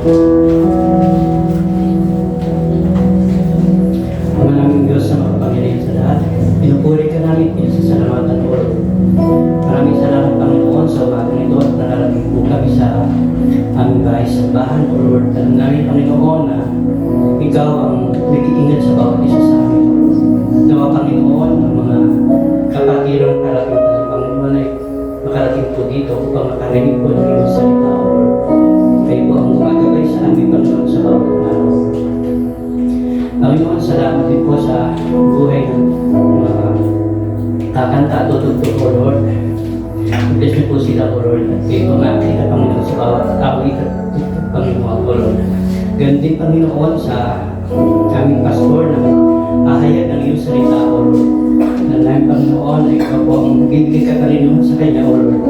Ang naming Diyos na makapangyarihan sa lahat, pinupuri ka namin, pinasasalamatan o Lord. Maraming salamat Panginoon sa umagang ito at nararating po kami sa aming bahay sa bahan o Lord. Alam namin Panginoon na ikaw ang nag-iingat sa bawat isa sa amin. Nawa Panginoon, ang mga kapatirang karating sa Panginoon ay makarating po dito upang makarinig po ng iyong salita o Lord. Kayo po ang gumagabay sa amin Panginoon sa bawat araw. Panginoon, salamat din po sa buhay ng mga kakanta at tutugtog o Lord. Bless niyo po sila o Lord. At kayo po makikita Panginoon sa bawat awit at tutugtog Panginoon o Lord. Ganun din Panginoon sa aming pastor na ahayag ng iyong salita o Lord. Na namin Panginoon ay ikaw po ang bibigay ka kalinawan sa kanya o Lord.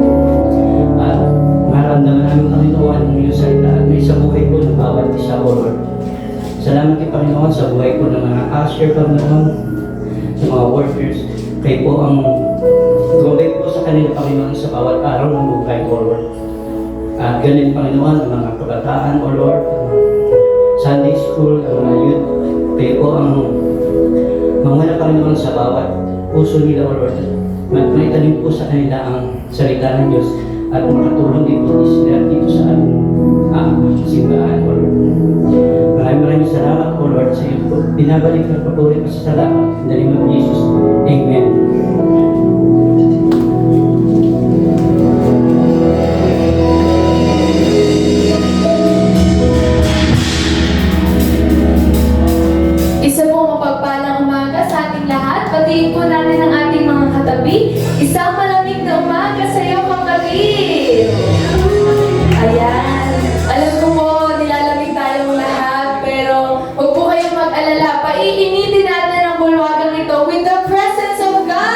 At maramdaman namin Panginoon ang iyong salita at may sa buhay po ng bawat isa o Lord. Salamat kay Panginoon sa buhay po ng mga usher Panginoon, sa mga workers. Kayo po ang gumabay po sa kanila Panginoon sa bawat araw ng buhay o Lord. At ganun Panginoon ang mga kabataan o Lord, Sunday school, ang mga youth. Kayo po ang mamuna Panginoon sa bawat puso nila o Lord. Maitanim po sa kanila ang salita ng Diyos at makatulong din po sila dito sa aming simbahan o Lord. Maraming salamat po Lord sa iyo po. Binabalik na papuri pa sa salamat. In the name of Jesus. Amen. Isa po mapagpalang umaga sa ating lahat. Batiin po natin ang ating mga katabi. Isang malamig na umaga sa iyo, kapatid. Ayan. Alam ko po, nilalamig tayong lahat. Pero huwag po kayong mag-alala. Paiinitin natin ang bulwagang ito with the presence of God.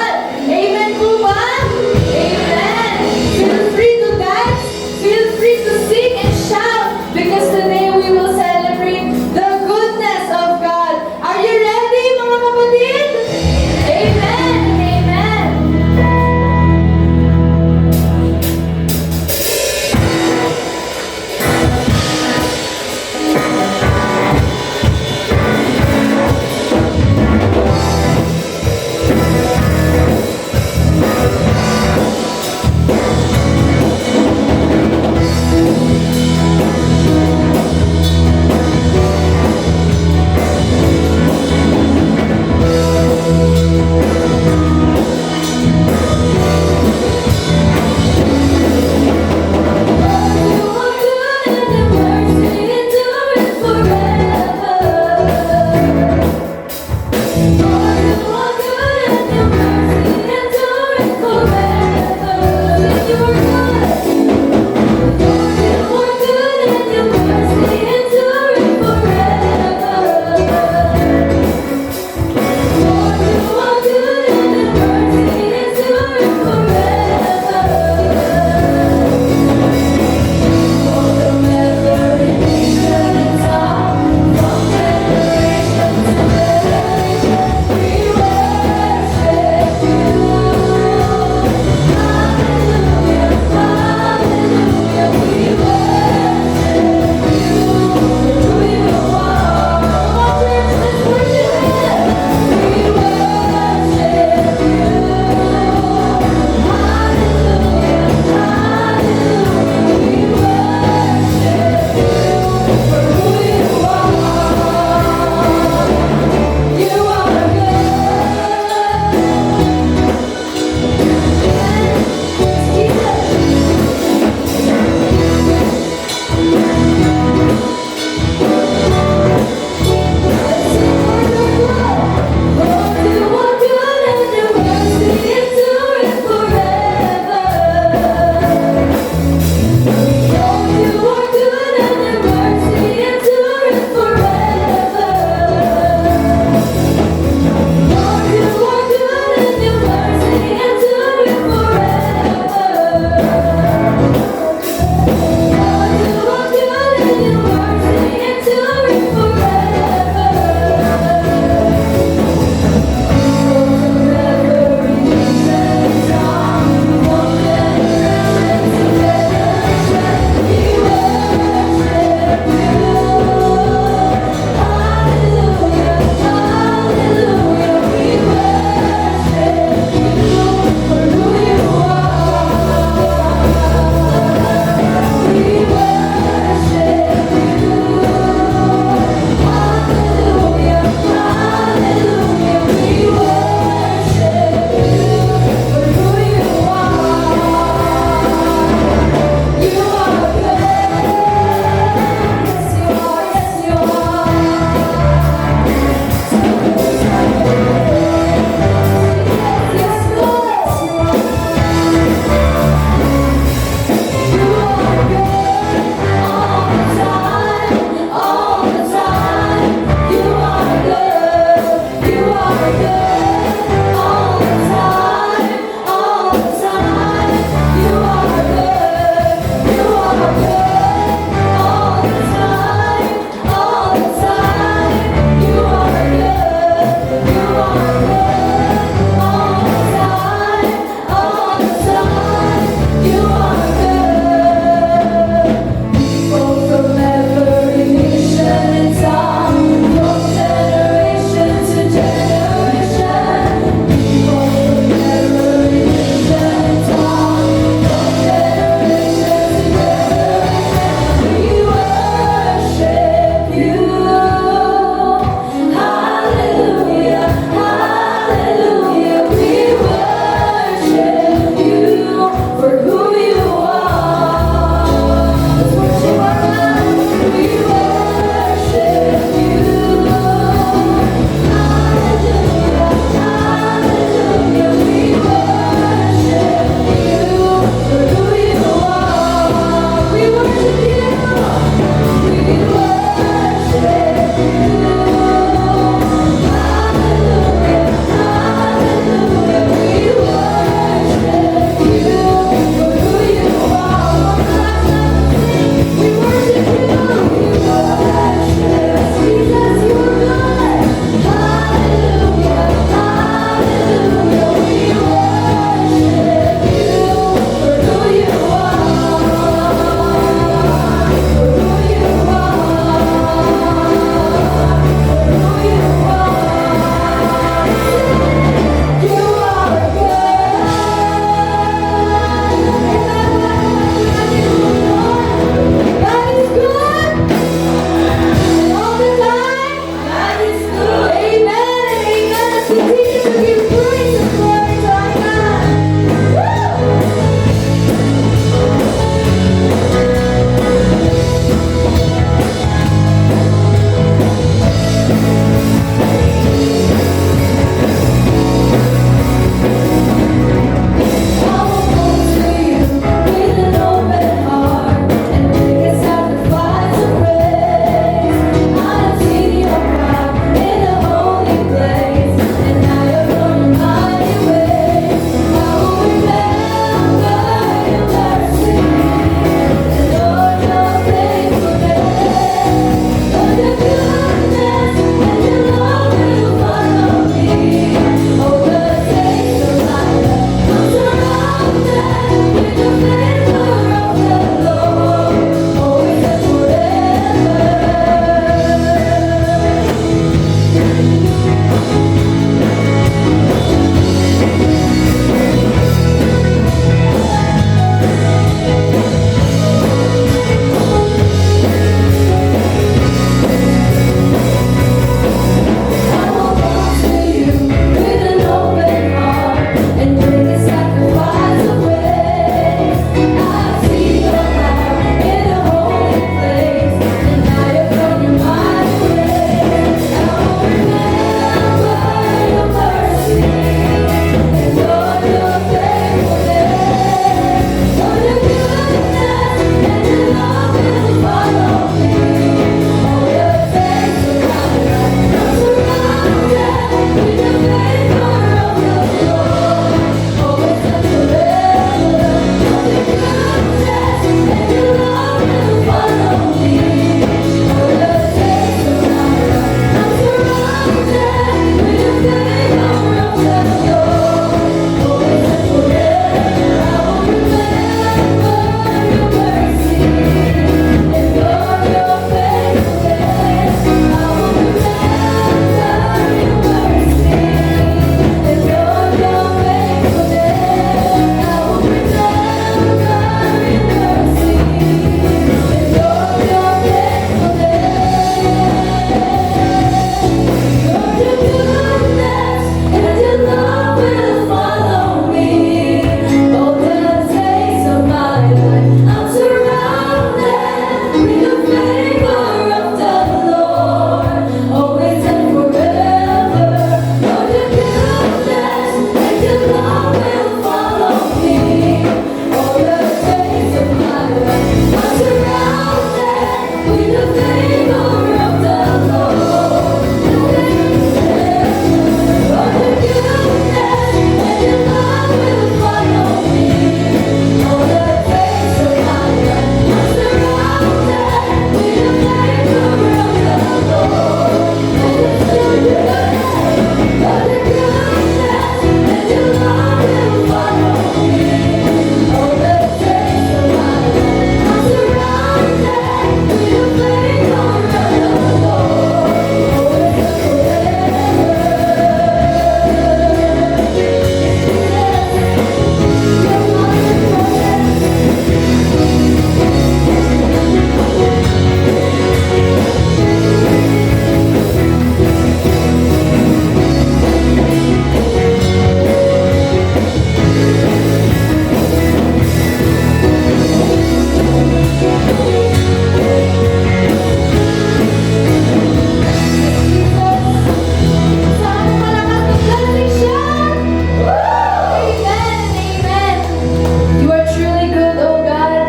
You are truly good, O God.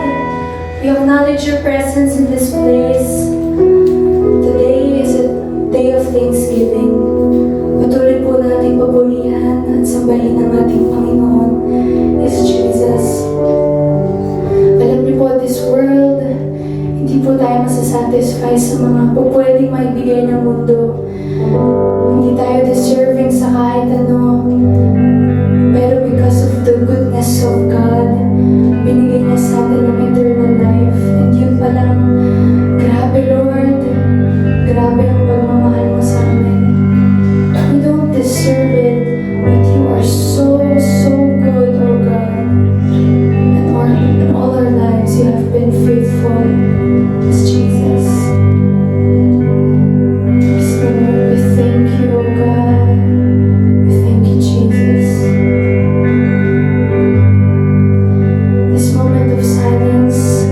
We acknowledge your presence in this place. Today is a day of Thanksgiving. Patuloy po natin papurihan at sambahin ang ating Panginoon, is Jesus. Alam niyo po, this world, hindi po tayo masasatisfy sa mga pwedeng maibigay ng mundo. Hindi tayo deserving sa kahit ano. Pero because of the goodness of God, binigay niya sa atin ang eternal life. And yun palang, grabe Lord, grabe ang pagmamahal mo sa amin. We don't deserve it, but you are so, so good, oh God. And in all our lives, you have been faithful. Yes, Jesus. Yes, Lord, we thank you, oh God. We thank you, Jesus. This moment of silence,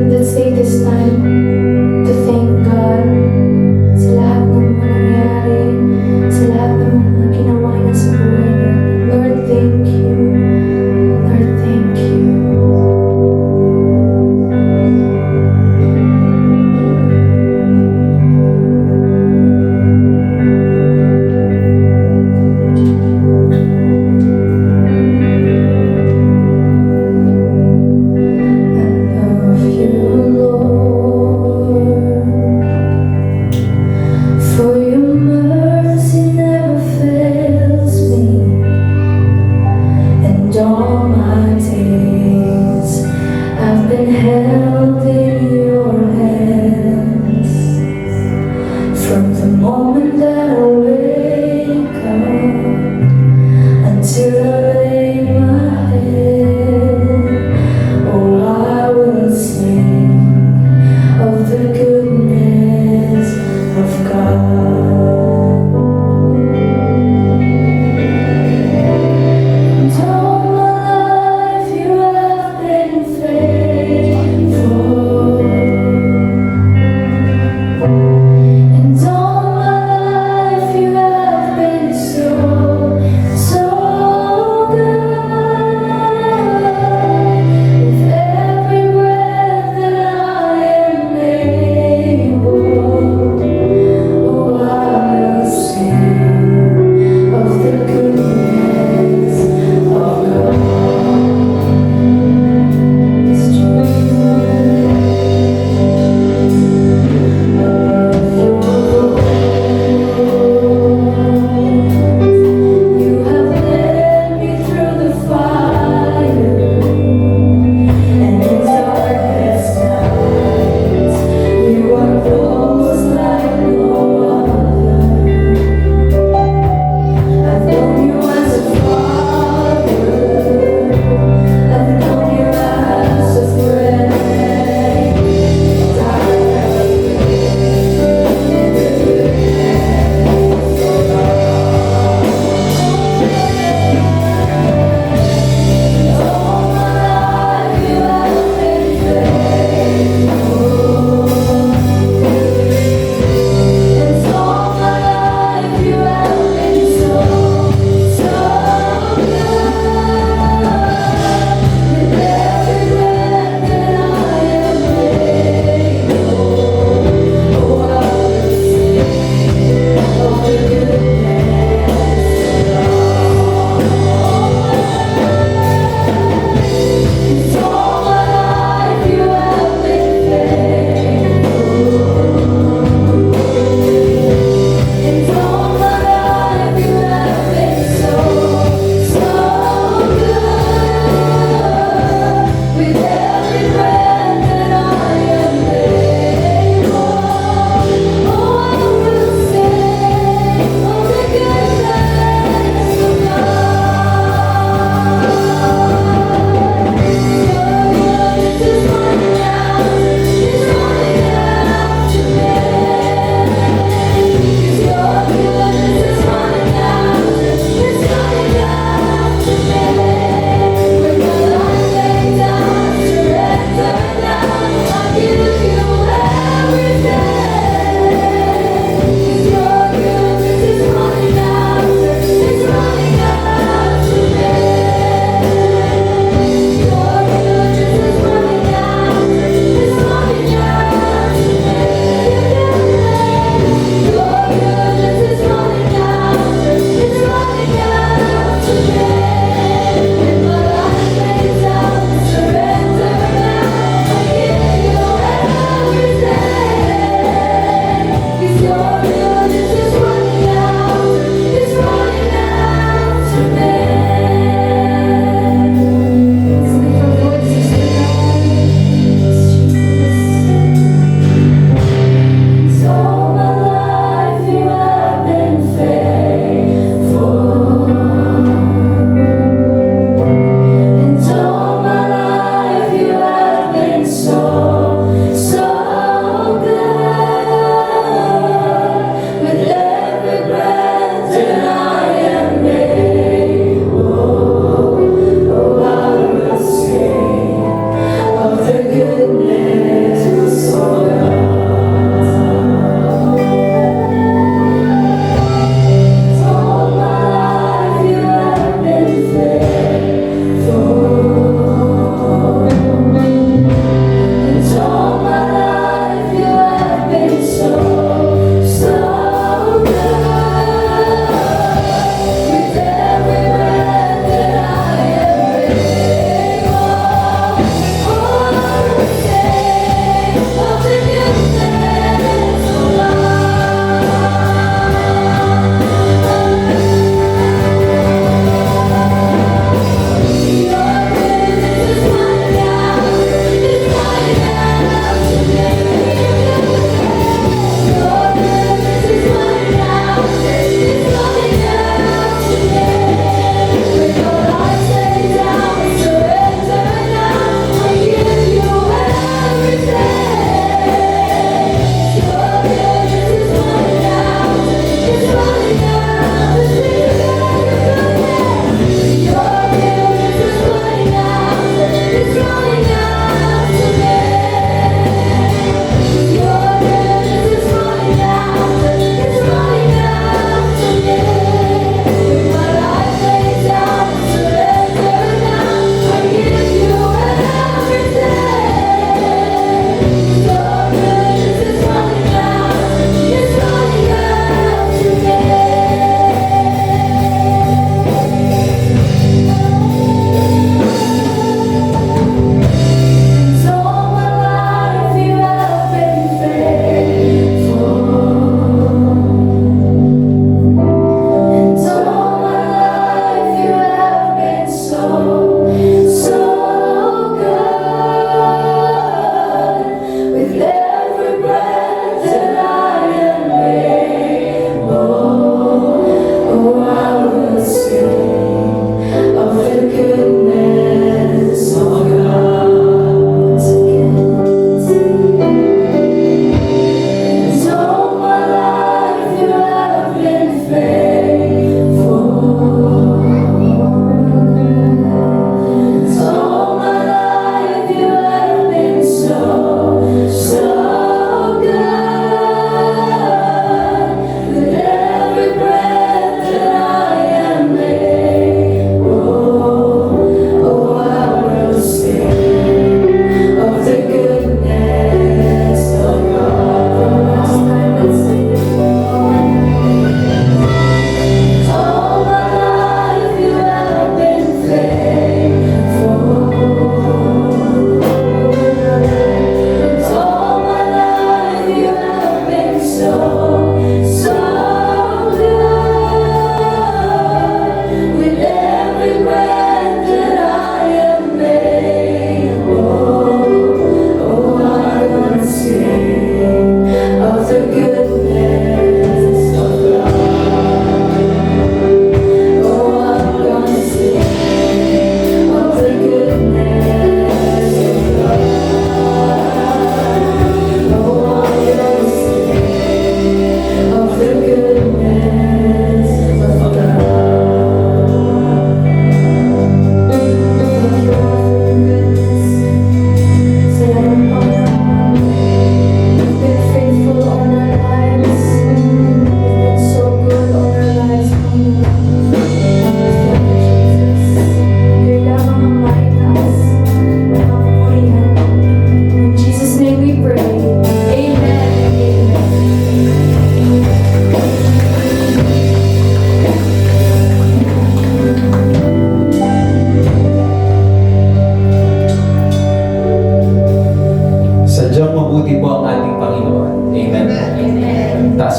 let's take this time to thank God sa lahat ng mga nangyari, sa lahat ng mga ginawa niya sa buhay niya. Lord, thank you. Lord, thank you. I love you, Lord, for your mercy never fails me, and all my days I've been held in your hands. From the moment that I wake up until I lay my head, oh, I will sing of the goodness of God. And all my life you have been faithful. And all my life you have been so, so good. With every breath that I am able, oh, I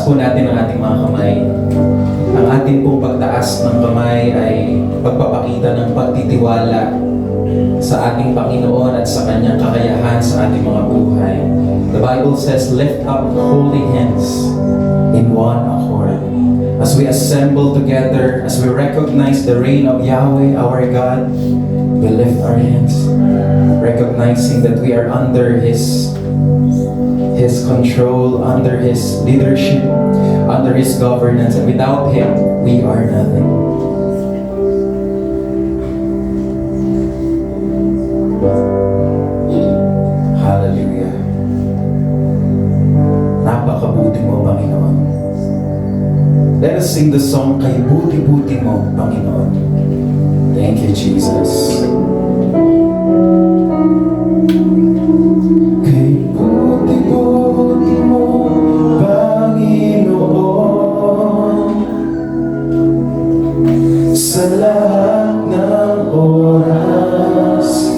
Itaas po natin ang ating mga kamay. Ang ating pong pagtaas ng kamay ay pagpapakita ng pagtitiwala sa ating Panginoon at sa Kanyang kakayahan sa ating mga buhay. The Bible says, lift up holy hands in one accord. As we assemble together, as we recognize the reign of Yahweh, our God, we lift our hands, recognizing that we are under His control, under His leadership, under His governance, and without Him, we are nothing. Hallelujah. Napakabuti mo, Panginoon. Let us sing the song, Kay Buti-Buti Mo, Panginoon. Thank you, Jesus. Kay buti-buti mo, Panginoon, sa lahat ng oras,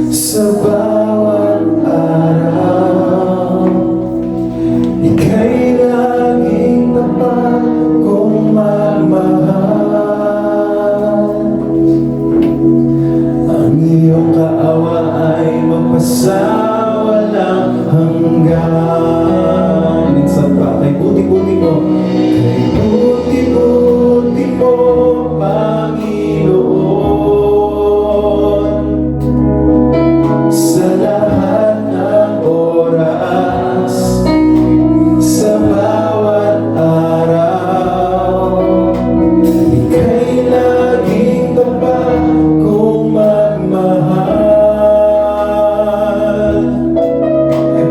sa bawat araw, ika'y laging tapat kong magmahal. Ang iyong kaawa ay magpasawalang hanggan. Minsan pa, kay buti-buti mo, kay buti-buti mo, Panginoon, sa lahat ng oras, sa bawat araw, ika'y laging tapat kong magmahal.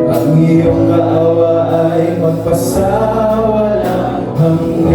Ang iyong kaawa ay magpasawalang hanggan.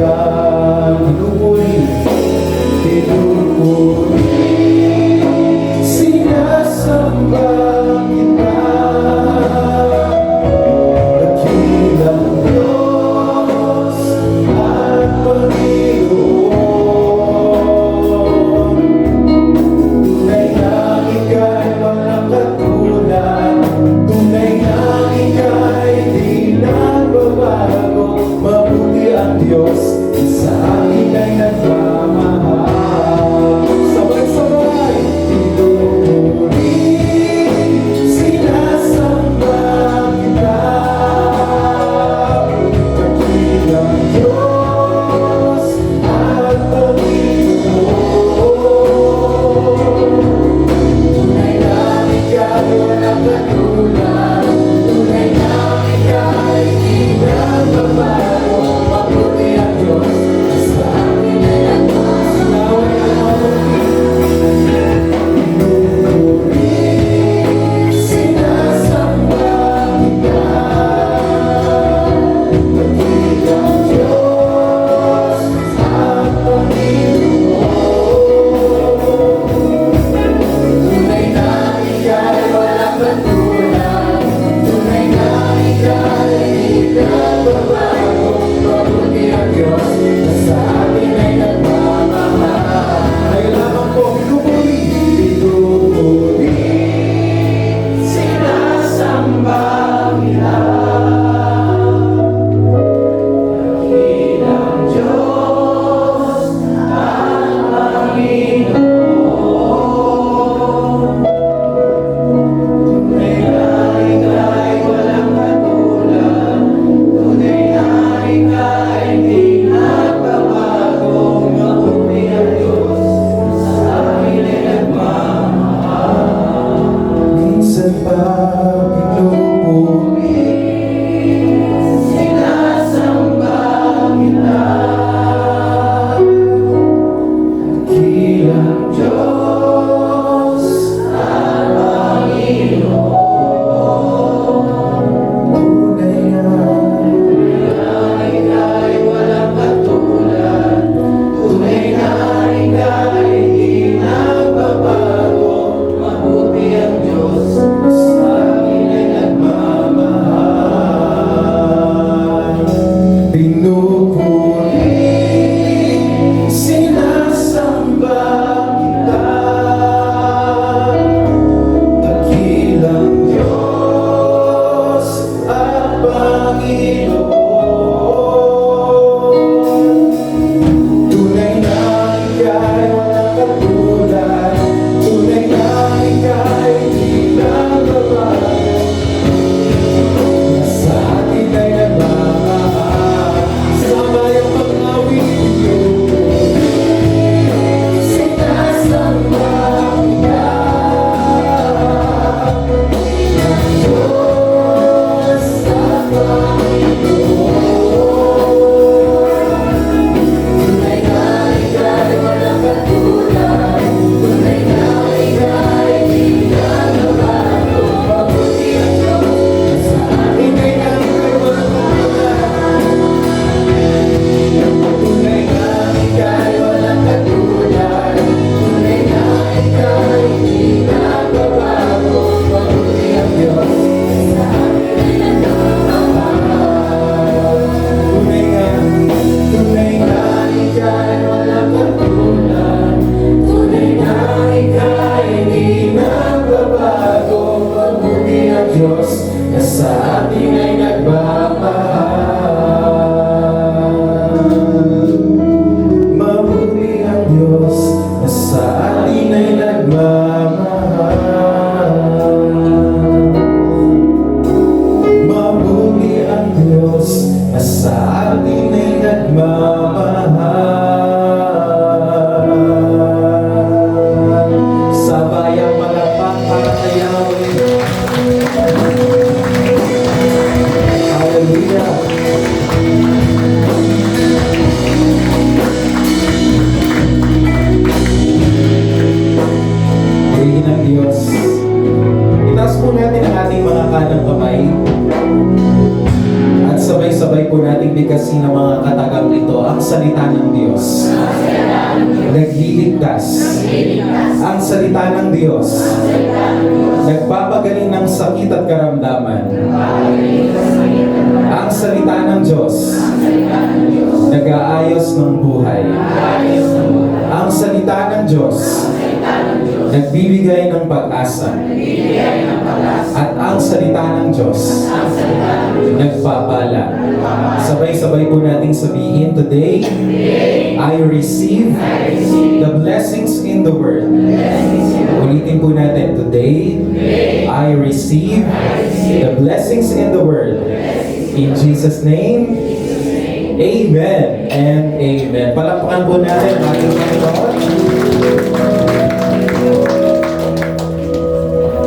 Hallelujah. Purihin ng Diyos. Itaas po natin ang ating mga kanang kamay. At sabay-sabay po nating bigkasin ang mga katagang ito, ang salita ng Diyos. Nagliligtas. Ang salita ng Diyos. Nagpapagaling ng sakit at karamdaman. Ang salita ng Diyos. Nag-aayos ng buhay. Ang salita ng Diyos. Nagbibigay ng pag-asa. At ang salita ng Diyos. Nagpapala. Sabay-sabay po nating sabihin, today, I receive the blessings in the Word. Ulitin po natin, today, I receive the blessings in the Word. In Jesus' name, Amen and Amen. Palakpakan po natin ang ating Panginoon.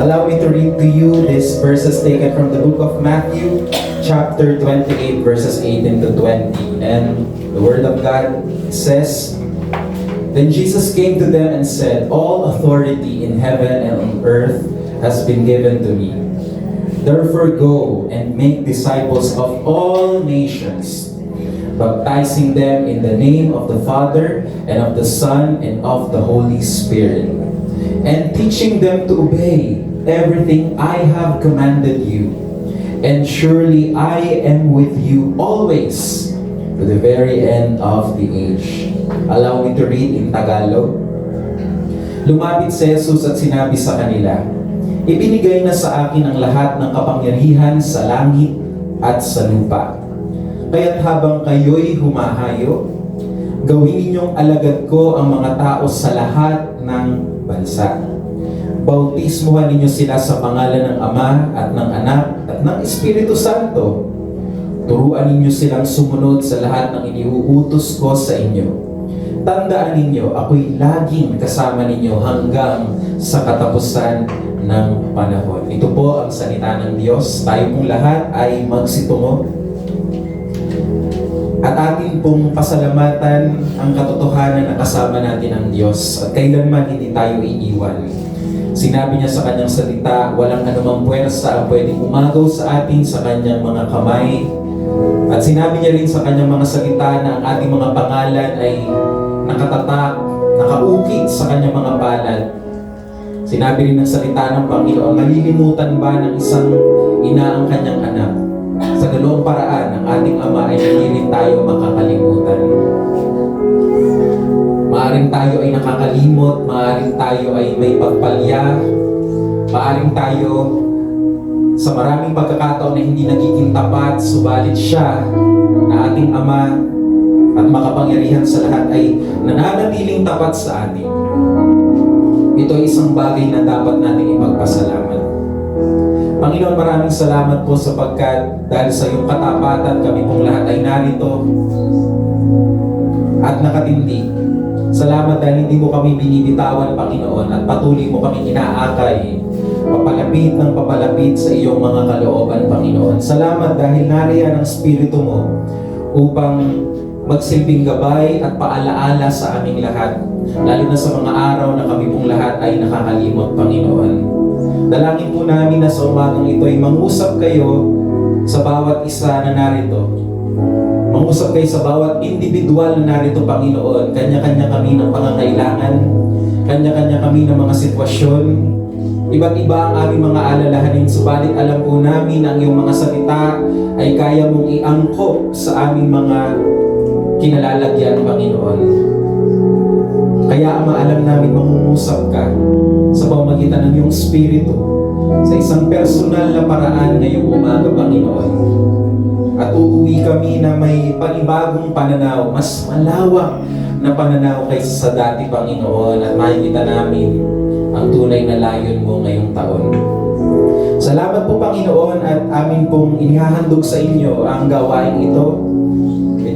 Allow me to read to you these verses taken from the book of Matthew, chapter 28, verses 18 to 20. And the Word of God says, Then Jesus came to them and said, All authority in heaven and on earth has been given to me. Therefore go and make disciples of all nations, baptizing them in the name of the Father and of the Son and of the Holy Spirit, and teaching them to obey everything I have commanded you. And surely I am with you always to the very end of the age. Allow me to read in Tagalog. Lumapit si Jesus at sinabi sa kanila, Ibinigay na sa akin ang lahat ng kapangyarihan sa langit at sa lupa. Kaya't habang kayo'y humahayo, gawin ninyong alagad ko ang mga tao sa lahat ng bansa. Bautismuhan ninyo sila sa pangalan ng Ama at ng Anak at ng Espiritu Santo. Turuan ninyo silang sumunod sa lahat ng iniuutos ko sa inyo. Tandaan ninyo, ako'y laging kasama ninyo hanggang sa katapusan ng panahon. Ito po ang salita ng Diyos. Tayo pong lahat ay magsitungo. At atin pong pasalamatan ang katotohanan na kasama natin ang Diyos. At kailanman hindi tayo iiwan. Sinabi niya sa kanyang salita, walang anumang puwersa ang pwedeng umagaw sa atin sa kanyang mga kamay. At sinabi niya rin sa kanyang mga salita na ang ating mga pangalan ay nakatatak, nakaukit sa kanyang mga palad. Sinabi rin ng salita ng Panginoon, malilimutan ba ng isang ina ang kanyang anak? Sa ganoong paraan, ang ating Ama ay hindi rin tayo makakalimutan. Maaring tayo ay nakakalimot, maaring tayo ay may pagpalya, maaring tayo sa maraming pagkakataon na hindi nagiging tapat, subalit siya na ating Ama at makapangyarihan sa lahat ay nananatiling tapat sa atin. Ito ay isang bagay na dapat nating ipagpasalamat. Panginoon, maraming salamat po sapagkat dahil sa iyong katapatan kami pong lahat ay narito at nakatindig. Salamat dahil hindi mo kami binibitawan, Panginoon, at patuloy mo kami inaakay, papalapit ng papalapit sa iyong mga kalooban, Panginoon. Salamat dahil nariyan ang Espiritu mo upang magsilbing gabay at paalaala sa aming lahat, lalo na sa mga araw na kami pong lahat ay nakakalimot, Panginoon. Dalangin po namin na sa umagang ito ay mangusap kayo sa bawat isa na narito. Mangusap kayo sa bawat individual na narito, Panginoon. Kanya-kanya kami ng pangangailangan, kanya-kanya kami ng mga sitwasyon. Iba't iba ang aming mga alalahanin, subalit alam po namin ang iyong mga salita ay kaya mong iangkop sa aming mga kinalalagyan, Panginoon. Kaya Ama, alam namin mangungusap ka sa pamamagitan ng iyong Espiritu sa isang personal na paraan ngayong umaga, Panginoon. At uuwi kami na may panibagong pananaw, mas malawak na pananaw kaysa sa dati, Panginoon, at makikita namin ang tunay na layon mo ngayong taon. Salamat po, Panginoon, at amin pong inihahandog sa inyo ang gawain ito.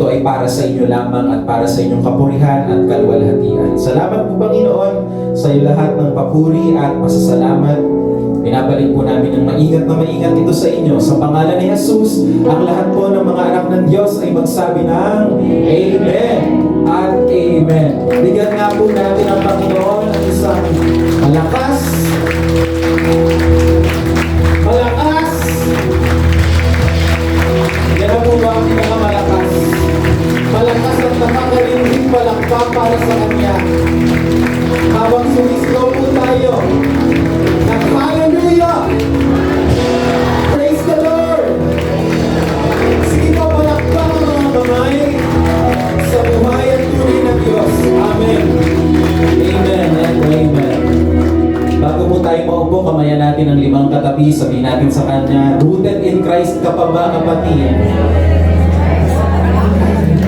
Ito ay para sa inyo lamang at para sa inyong kapurihan at kaluwalhatian. Salamat po, Panginoon, sa iyo lahat ng papuri at pasasalamat. Binabalik po namin ng maingat na maingat ito sa inyo. Sa pangalan ni Jesus, ang lahat po ng mga anak ng Diyos ay magsabi ng Amen at Amen. Bigyan nga po natin ang Panginoon ng isang malakas, yan na po ba ang pinakamalakas? Malakas at nakakalimling palakpak para sa Kanya. Habang sumisgaw po tayo, ng Hallelujah! Praise the Lord! Sige po, palakpak ang mga kamay sa buhay at tuloy ng Diyos. Amen. Amen and Amen. Bago po tayo maupo, kamayan natin ang 5 katabi. Sabihin natin sa Kanya, rooted in Christ ka pa ba, kapatid?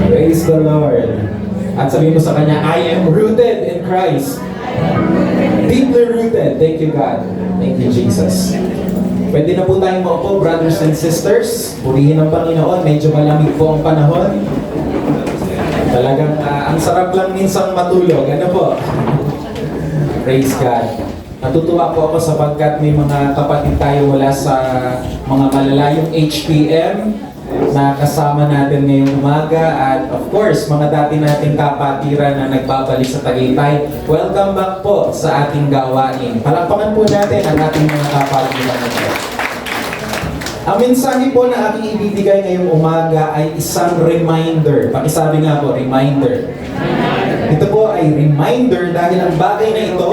Praise the Lord. At sabihin mo sa Kanya, I am rooted in Christ. Deeply rooted. Thank you, God. Thank you, Jesus. Pwede na po tayong maupo, brothers and sisters. Purihin ang Panginoon. Medyo malamig po ang panahon. Talagang ang sarap lang minsang matulog. Ano po? Praise God. Natutuwa po ako sapagkat may mga kapatid tayo mula sa mga malalayong HPM na kasama natin ngayong umaga, at of course, mga dati nating kapatiran na nagbabalik sa Tagaytay. Welcome back po sa ating gawain. Palakpakan po natin ang ating mga kapatiran natin. Ang mensahe po na aking ibibigay ngayong umaga ay isang reminder. Pakisabi nga po, reminder. Ito po ay reminder dahil ang bagay na ito,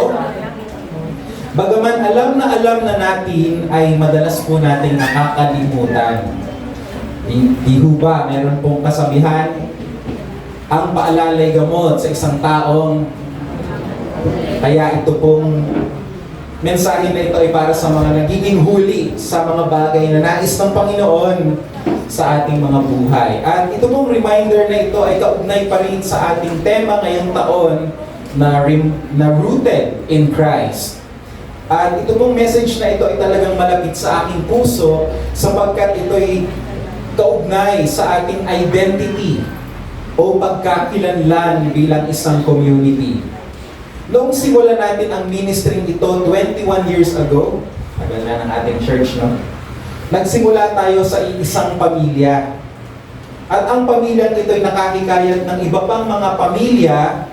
bagaman alam na natin, ay madalas po nating nakakalimutan. Di ho ba, meron pong kasabihan, ang paalalay gamot sa isang taong, kaya ito pong mensahe na ito ay para sa mga nagiging huli sa mga bagay na nais ng Panginoon sa ating mga buhay. At ito pong reminder na ito ay kaugnay pa rin sa ating tema ngayong taon na rooted in Christ. At ito pong message na ito ay talagang malapit sa aking puso sapagkat ito ay kaugnay sa ating identity o pagkakilanlan bilang isang community. Noong simulan natin ang ministry ito 21 years ago, tagal na ng ating church, no? Nagsimula tayo sa isang pamilya. At ang pamilyang ito ay nakahikayat ng iba pang mga pamilya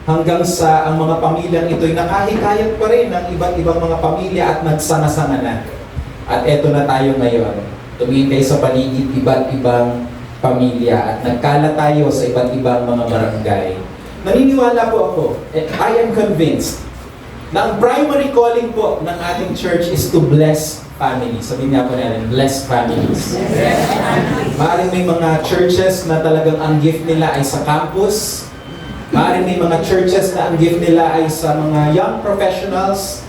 hanggang sa ang mga pamilyang ito ay nakahikayat pa rin ng iba't ibang mga pamilya at nagsanga-sanga na. At eto na tayo ngayon. Tumingin kayo sa paligid, iba't ibang pamilya at nagkala tayo sa iba't ibang mga barangay. Naniniwala po ako, I am convinced, na ang primary calling po ng ating church is to bless families. Sabihin nga po natin, bless families. Maaaring may mga churches na talagang ang gift nila ay sa campus. Maaaring may mga churches na ang gift nila ay sa mga young professionals.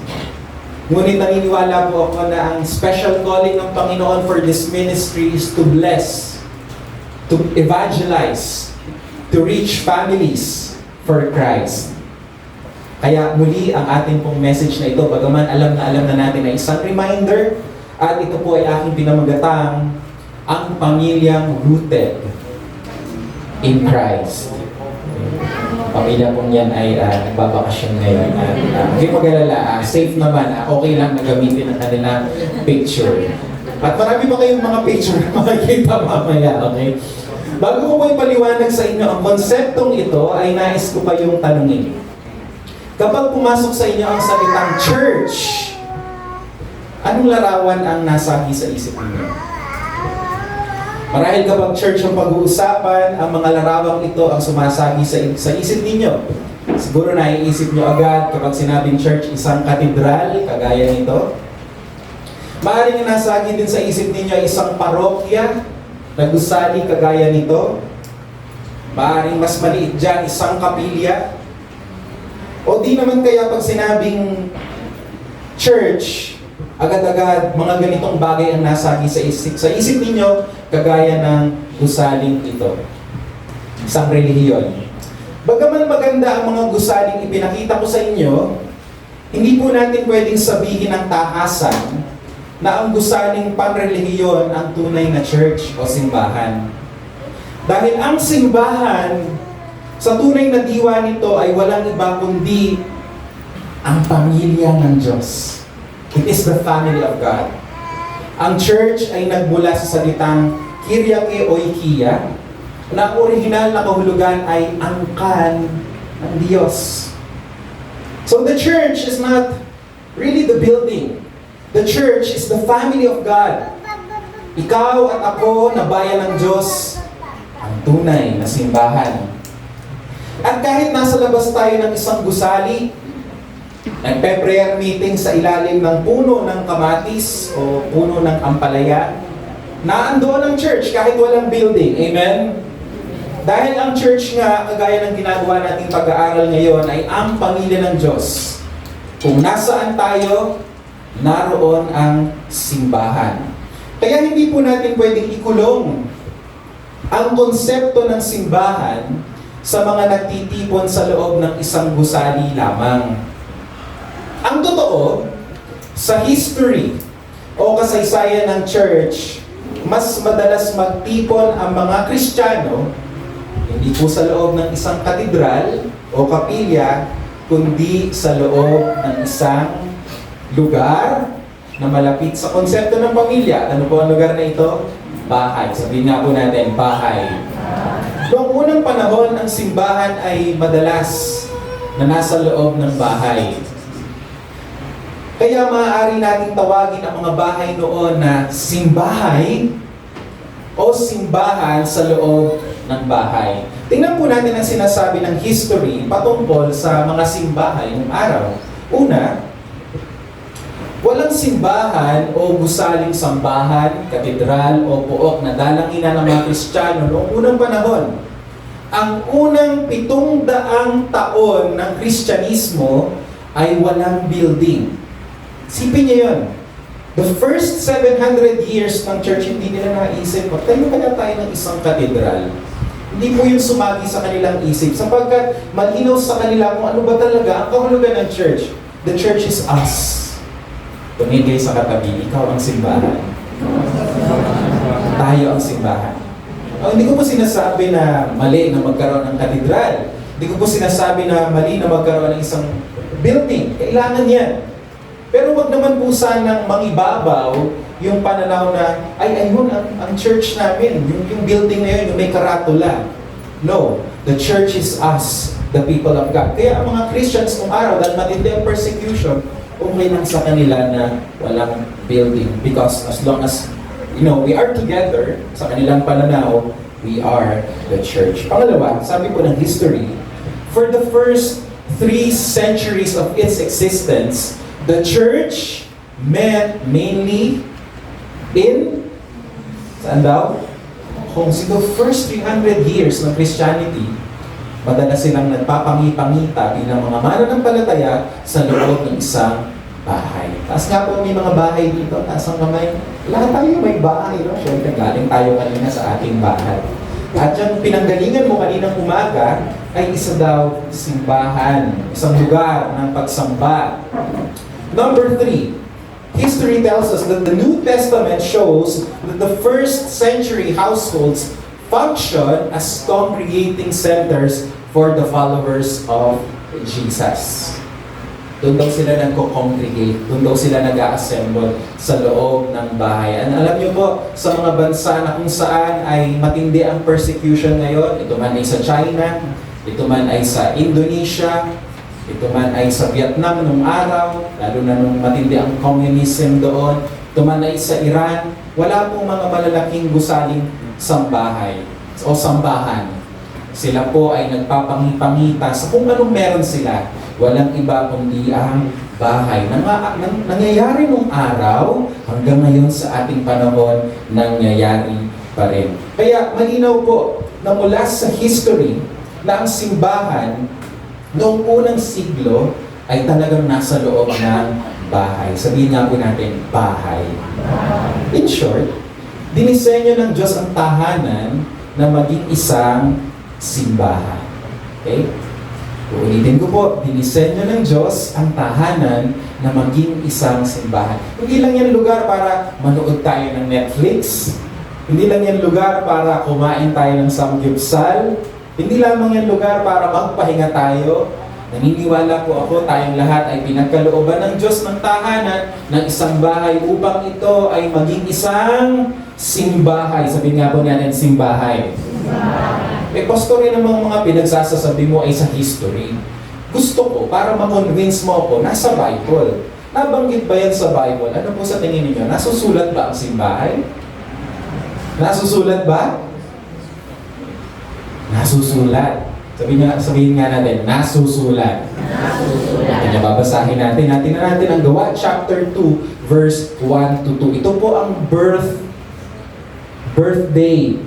Ngunit naniniwala po ako na ang special calling ng Panginoon for this ministry is to bless, to evangelize, to reach families for Christ. Kaya muli ang ating pong message na ito, bagaman alam na natin na isang reminder, at ito po ay aking pinamagatang, ang pamilyang rooted in Christ. Pamilya pong yan ay nagbabakasyon ngayon. Hindi mag-alala, safe naman, okay lang na gamitin ang kanilang picture. At marami pa kayong mga picture na makikita mamaya, okay? Bago ko po ipaliwanag sa inyo ang konseptong ito, ay nais ko pa yung tanungin. Kapag pumasok sa inyo ang salitang church, anong larawan ang nasabi sa isip niyo? Marahil kapag church ang pag-uusapan, ang mga larawang ito ang sumasabi sa isip ninyo. Siguro naiisip nyo agad kapag sinabing church, isang katedral, kagaya nito. Maaaring nasagi din sa isip ninyo isang parokya, na gusali, kagaya nito. Maaaring mas maliit dyan, isang kapilya. O di naman kaya pag sinabing church, agad-agad mga ganitong bagay ang nasagi sa isip ninyo, kagaya ng gusaling ito. Isang relihiyon. Bagaman maganda ang mga gusaling ipinakita ko sa inyo, hindi po natin pwedeng sabihin ng tahasan na ang gusaling panrelihiyon ang tunay na church o simbahan. Dahil ang simbahan, sa tunay na diwa nito ay walang iba kundi ang pamilya ng Diyos. It is the family of God. Ang church ay nagmula sa salitang Kyriake Oikia, na ang original na kahulugan ay angkan ng Diyos. So the church is not really the building. The church is the family of God. Ikaw at ako na bayan ng Diyos, ang tunay na simbahan. At kahit nasa labas tayo ng isang gusali, nagpe-prayer meeting sa ilalim ng puno ng kamatis o puno ng ampalaya, naandoon ang church kahit walang building. Amen? Dahil ang church nga, kagaya ng ginagawa nating pag-aaral ngayon, ay ang pamilya ng Diyos. Kung nasaan tayo, naroon ang simbahan. Kaya hindi po natin pwedeng ikulong ang konsepto ng simbahan sa mga nagtitipon sa loob ng isang gusali lamang. Ang totoo, sa history o kasaysayan ng church, mas madalas magtipon ang mga Kristiyano hindi po sa loob ng isang katedral o kapilya, kundi sa loob ng isang lugar na malapit sa konsepto ng pamilya. Ano po ang lugar na ito? Bahay. Sabihin nga po natin, bahay. Noong unang panahon, ang simbahan ay madalas na nasa loob ng bahay. Kaya maaari nating tawagin ang mga bahay noon na simbahay o simbahan sa loob ng bahay. Tingnan po natin ang sinasabi ng history patungkol sa mga simbahay ng araw. Una, walang simbahan o gusaling sambahan, katedral o pook na dalanginan ng mga Kristiyano noong unang panahon. Ang unang 700 taon ng Kristyanismo ay walang building. Sipin niyo yun. The first 700 years ng church, hindi nila naisip, magtayo kaya tayo ng isang katedral. Hindi po yun sumagi sa kanilang isip, sapagkat malinaw sa kanila kung ano ba talaga ang kahulugan ng church. The church is us. Tumigay sa katabi, ikaw ang simbahan. Tayo ang simbahan. Hindi ko po sinasabi na mali na magkaroon ng katedral. Hindi ko po sinasabi na mali na magkaroon ng isang building. Kailangan yan. Pero wag naman po sanang mangibabaw yung pananaw na, ay ayun ang church namin, yung building na yun, yung may karatula. No, the church is us, the people of God. Kaya ang mga Christians nung araw, dahil matindi ang persecution, okay lang sa kanila na walang building. Because as long as, we are together, sa kanilang pananaw, we are the church. Pangalawa, sabi po ng history, for the first 3 centuries of its existence, the church met mainly in, saan daw? Kung the first 300 years ng Christianity, madalas silang nagpapangipangita bilang mga mananampalataya sa loob ng isang bahay. Taas nga po may mga bahay dito, taas ang kamay. Lahat tayo may bahay, no? Siyempre, galing tayo kanina sa ating bahay. At yung pinanggalingan mo kaninang umaga ay isa daw simbahan, isang lugar ng pagsamba. Number 3, history tells us that the New Testament shows that the first century households function as congregating centers for the followers of Jesus. Doon daw sila nagko-congregate, doon daw sila nag-a-assemble sa loob ng bahay. Alam niyo po, sa mga bansa na kung saan ay matindi ang persecution ngayon, ito man ay sa China, ito man ay sa Indonesia, ito man ay sa Vietnam nung araw, lalo na nung matindi ang communism doon, ito man ay sa Iran, wala pong mga malalaking gusaling sambahay o sambahan. Sila po ay nagpapangipangita sa kung anong meron sila. Walang iba kundi ang bahay. Nangyayari nung araw, hanggang ngayon sa ating panahon, nangyayari pa rin. Kaya malinaw po na mula sa history na ang simbahan noong unang siglo ay talagang nasa loob ng bahay. Sabihin nga po natin, bahay. In short, dinisenyo ng Diyos ang tahanan na maging isang simbahan. Okay? Uulitin ko po, dinisenyo ng Diyos ang tahanan na maging isang simbahan. Hindi lang yan lugar para manood tayo ng Netflix. Hindi lang yan lugar para kumain tayo ng samgyupsal. Hindi lamang yan lugar para magpahinga tayo. Naniniwala po ako tayong lahat ay pinagkalooban ng Diyos ng tahanan ng isang bahay upang ito ay maging isang simbahay. Sabihin nga po natin, simbahay. Pastor, yun namang mga pinagsasasabi mo ay sa history. Gusto ko, para ma-convince mo ako, nasa Bible. Nabanggit ba yan sa Bible? Ano po sa tingin ninyo? Nasusulat ba ang simbahay? Nasusulat ba? Nasusulat. Sabihin nga natin, nasusulat. Kaya babasahin natin ang Gawa chapter 2, verse 1 to 2. Ito po ang birthday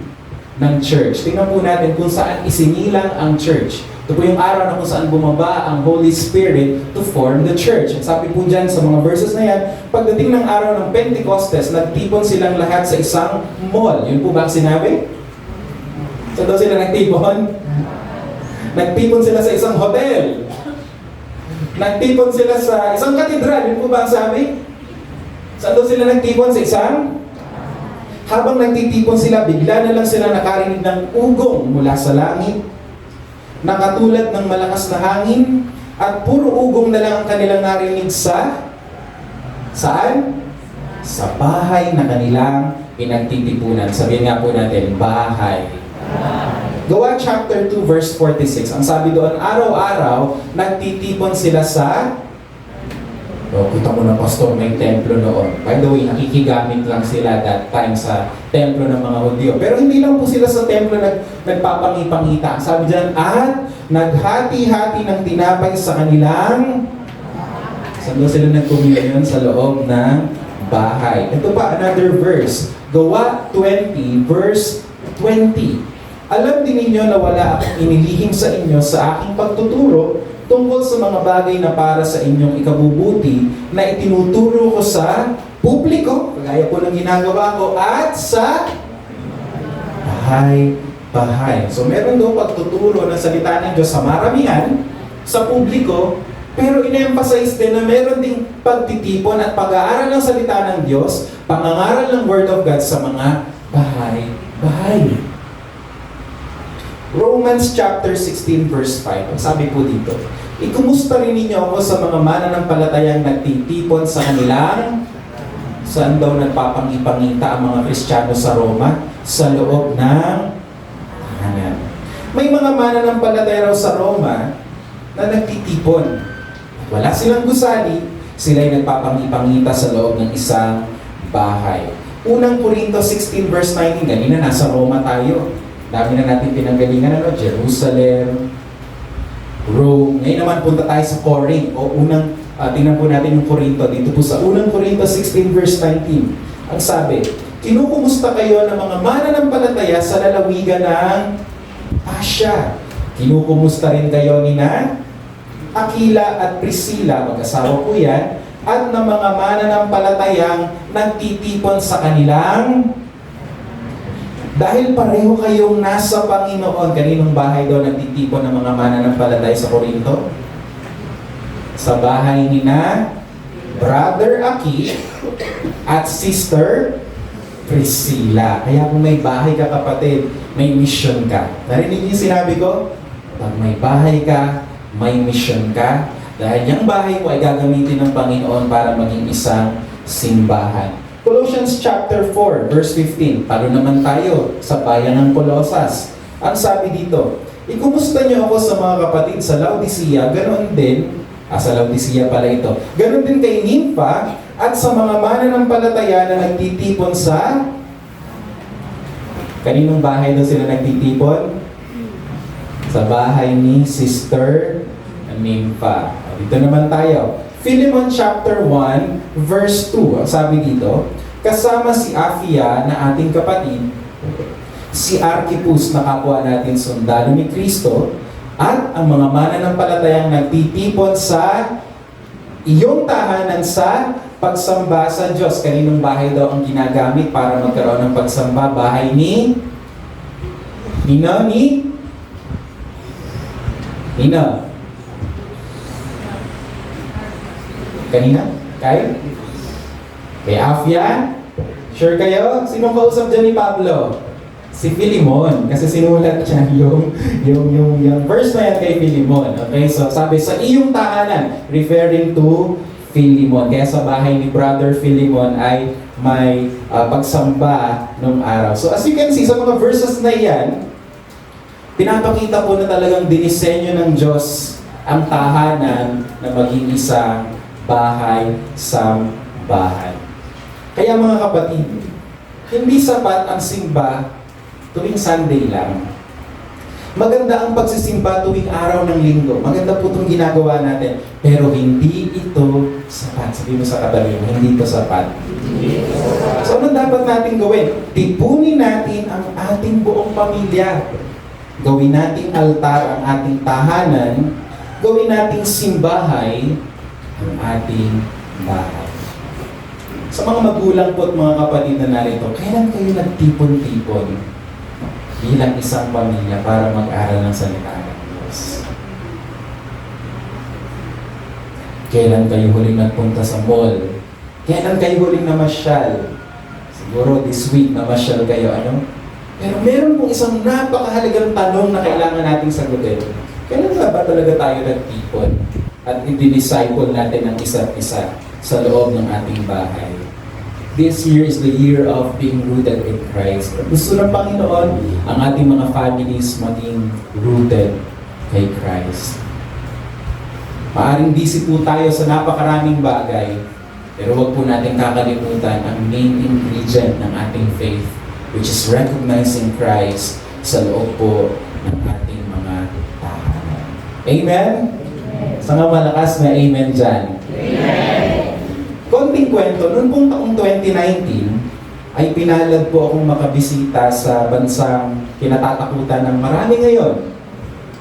ng church. Tingnan po natin kung saan isinilang ang church. Ito po yung araw na kung saan bumaba ang Holy Spirit to form the church. At sabi po dyan sa mga verses na yan, pagdating ng araw ng Pentecostes, nagtipon silang lahat sa isang mall. Yun po ba ang sinabi? Saan daw sila nagtipon? Nagtipon sila sa isang hotel. Nagtipon sila sa isang katedral. Yun po ba ang sabi? Saan daw sila nagtipon? Sa isang? Habang nagtitipon sila, bigla na lang sila nakarinig ng ugong mula sa langit na katulad ng malakas na hangin at puro ugong na lang ang kanilang narinig sa saan? Sa bahay na kanilang pinagtitipunan. Sabihin nga po natin, bahay. Gawa chapter 2 verse 46. Ang sabi doon, araw-araw nagtitipon sila sa kita mo na, pastor, may templo noon. By the way, nakikigamit lang sila that time sa templo ng mga Hudyo. Pero hindi lang po sila sa templo nagpapangipangita. Sabi dyan, at naghati-hati ng tinapay sa kanilang saan sila nagpumili yun? Sa loob ng bahay. Ito pa, another verse. Gawa 20, verse 20. Alam din ninyo na wala akong inilihim sa inyo sa aking pagtuturo tungkol sa mga bagay na para sa inyong ikabubuti na itinuturo ko sa publiko, kagaya po ng ginagawa ko, at sa bahay. So meron doon pagtuturo ng salita ng Diyos sa maramihan, sa publiko, pero in-emphasize din na meron ding pagtitipon at pag-aaral ng salita ng Diyos, pangangaral ng Word of God sa mga bahay. Romans chapter 16 verse 5. Ang sabi po dito, ikumusta rin ninyo ako sa mga mananampalatayang nagtitipon sa kanilang saan daw nagpapangipangita ang mga Kristiyano sa Roma? Sa loob ng tahanan. May mga mananampalataya raw sa Roma na nagtitipon. Wala silang gusali, sila'y nagpapangipangita sa loob ng isang bahay. Unang Korinto 16 verse 19, ganina nasa Roma tayo. Dami na natin pinanggalingan, Jerusalem, Rome. Ngayon naman punta tayo sa Corinth. Tingnan po natin yung Korinto. Dito po sa unang Korinto 16 verse 19. Ang sabi, kinukumusta kayo ng mga mananampalataya sa lalawigan ng Asya. Kinukumusta rin kayo ni na Aquila at Priscilla, mag-asawa po yan, at ng mga mananampalatayang nagtitipon sa kanilang. Dahil pareho kayong nasa Panginoon, kaninong bahay daw nagtitipon ng mga mananampalataya sa Korinto? Sa bahay ni na Brother Aki at Sister Priscilla. Kaya kung may bahay ka, kapatid, may mission ka. Narinig niyo yung sinabi ko? Pag may bahay ka, may mission ka. Dahil yung bahay mo ay gagamitin ng Panginoon para maging isang simbahan. Colossians chapter 4, verse 15. Palo naman tayo sa bayan ng Colosas. Ang sabi dito, ikumusta niyo ako sa mga kapatid sa Laodicea, ganoon din, sa Laodicea pala ito, ganoon din kay Nympha at sa mga mananampalataya na nagtitipon sa kaninong bahay daw sila nagtitipon? Sa bahay ni Sister Nympha. Dito naman tayo. Philemon chapter 1, verse 2. Ang sabi dito, kasama si Apphia na ating kapatid, si Archippus na kapwa natin sundalo ni Kristo, at ang mga mananampalatayang nagtitipon sa iyong tahanan sa pagsamba sa Diyos. Kaninong bahay daw ang ginagamit para magkaroon ng pagsamba? Bahay ni Nino? Kanina? Kay Apphia? Sure kayo? Sinong kausap dyan ni Pablo? Si Philemon, kasi sinulat niya yung verse na yan kay Philemon. Okay, so sabi, sa iyong tahanan, referring to Philemon. Kaya sa bahay ni Brother Philemon ay may pagsamba nung araw. So as you can see, sa mga verses na yan, pinapakita po na talagang dinisenyo ng Diyos ang tahanan na maging isang bahay sa bahay. Kaya mga kapatid, hindi sapat ang simba tuwing Sunday lang. Maganda ang pagsisimba tuwing araw ng linggo. Maganda po itong ginagawa natin. Pero hindi ito sapat. Sabi mo sa katabi mo, hindi ito sapat. So ano dapat natin gawin? Tipunin natin ang ating buong pamilya. Gawin nating altar ang ating tahanan. Gawin nating simbahay ang ating bahay. Sa mga magulang po at mga kapatid na narito, kailan kayo nagtipon-tipon bilang isang pamilya para mag-aral ng salita ng Diyos? Kailan kayo huling nagpunta sa mall? Kailan kayo huling namasyal? Siguro this week namasyal kayo, ano? Pero meron pong isang napakahalagang tanong na kailangan nating sagutin. Kailan ba talaga tayo nagtipon at i-disciple natin ang isa't isa sa loob ng ating bahay? This year is the year of being rooted in Christ. Gusto ng Panginoon ang ating mga families maging rooted kay Christ. Maaring busy po tayo sa napakaraming bagay, pero huwag po natin kakalimutan ang main ingredient ng ating faith, which is recognizing Christ sa loob po ng ating mga tahanan. Amen? Sa nga malakas na amen dyan. Konting kwento, noong pong taong 2019, ay pinalad po akong makabisita sa bansang kinatatakutan ng marami ngayon,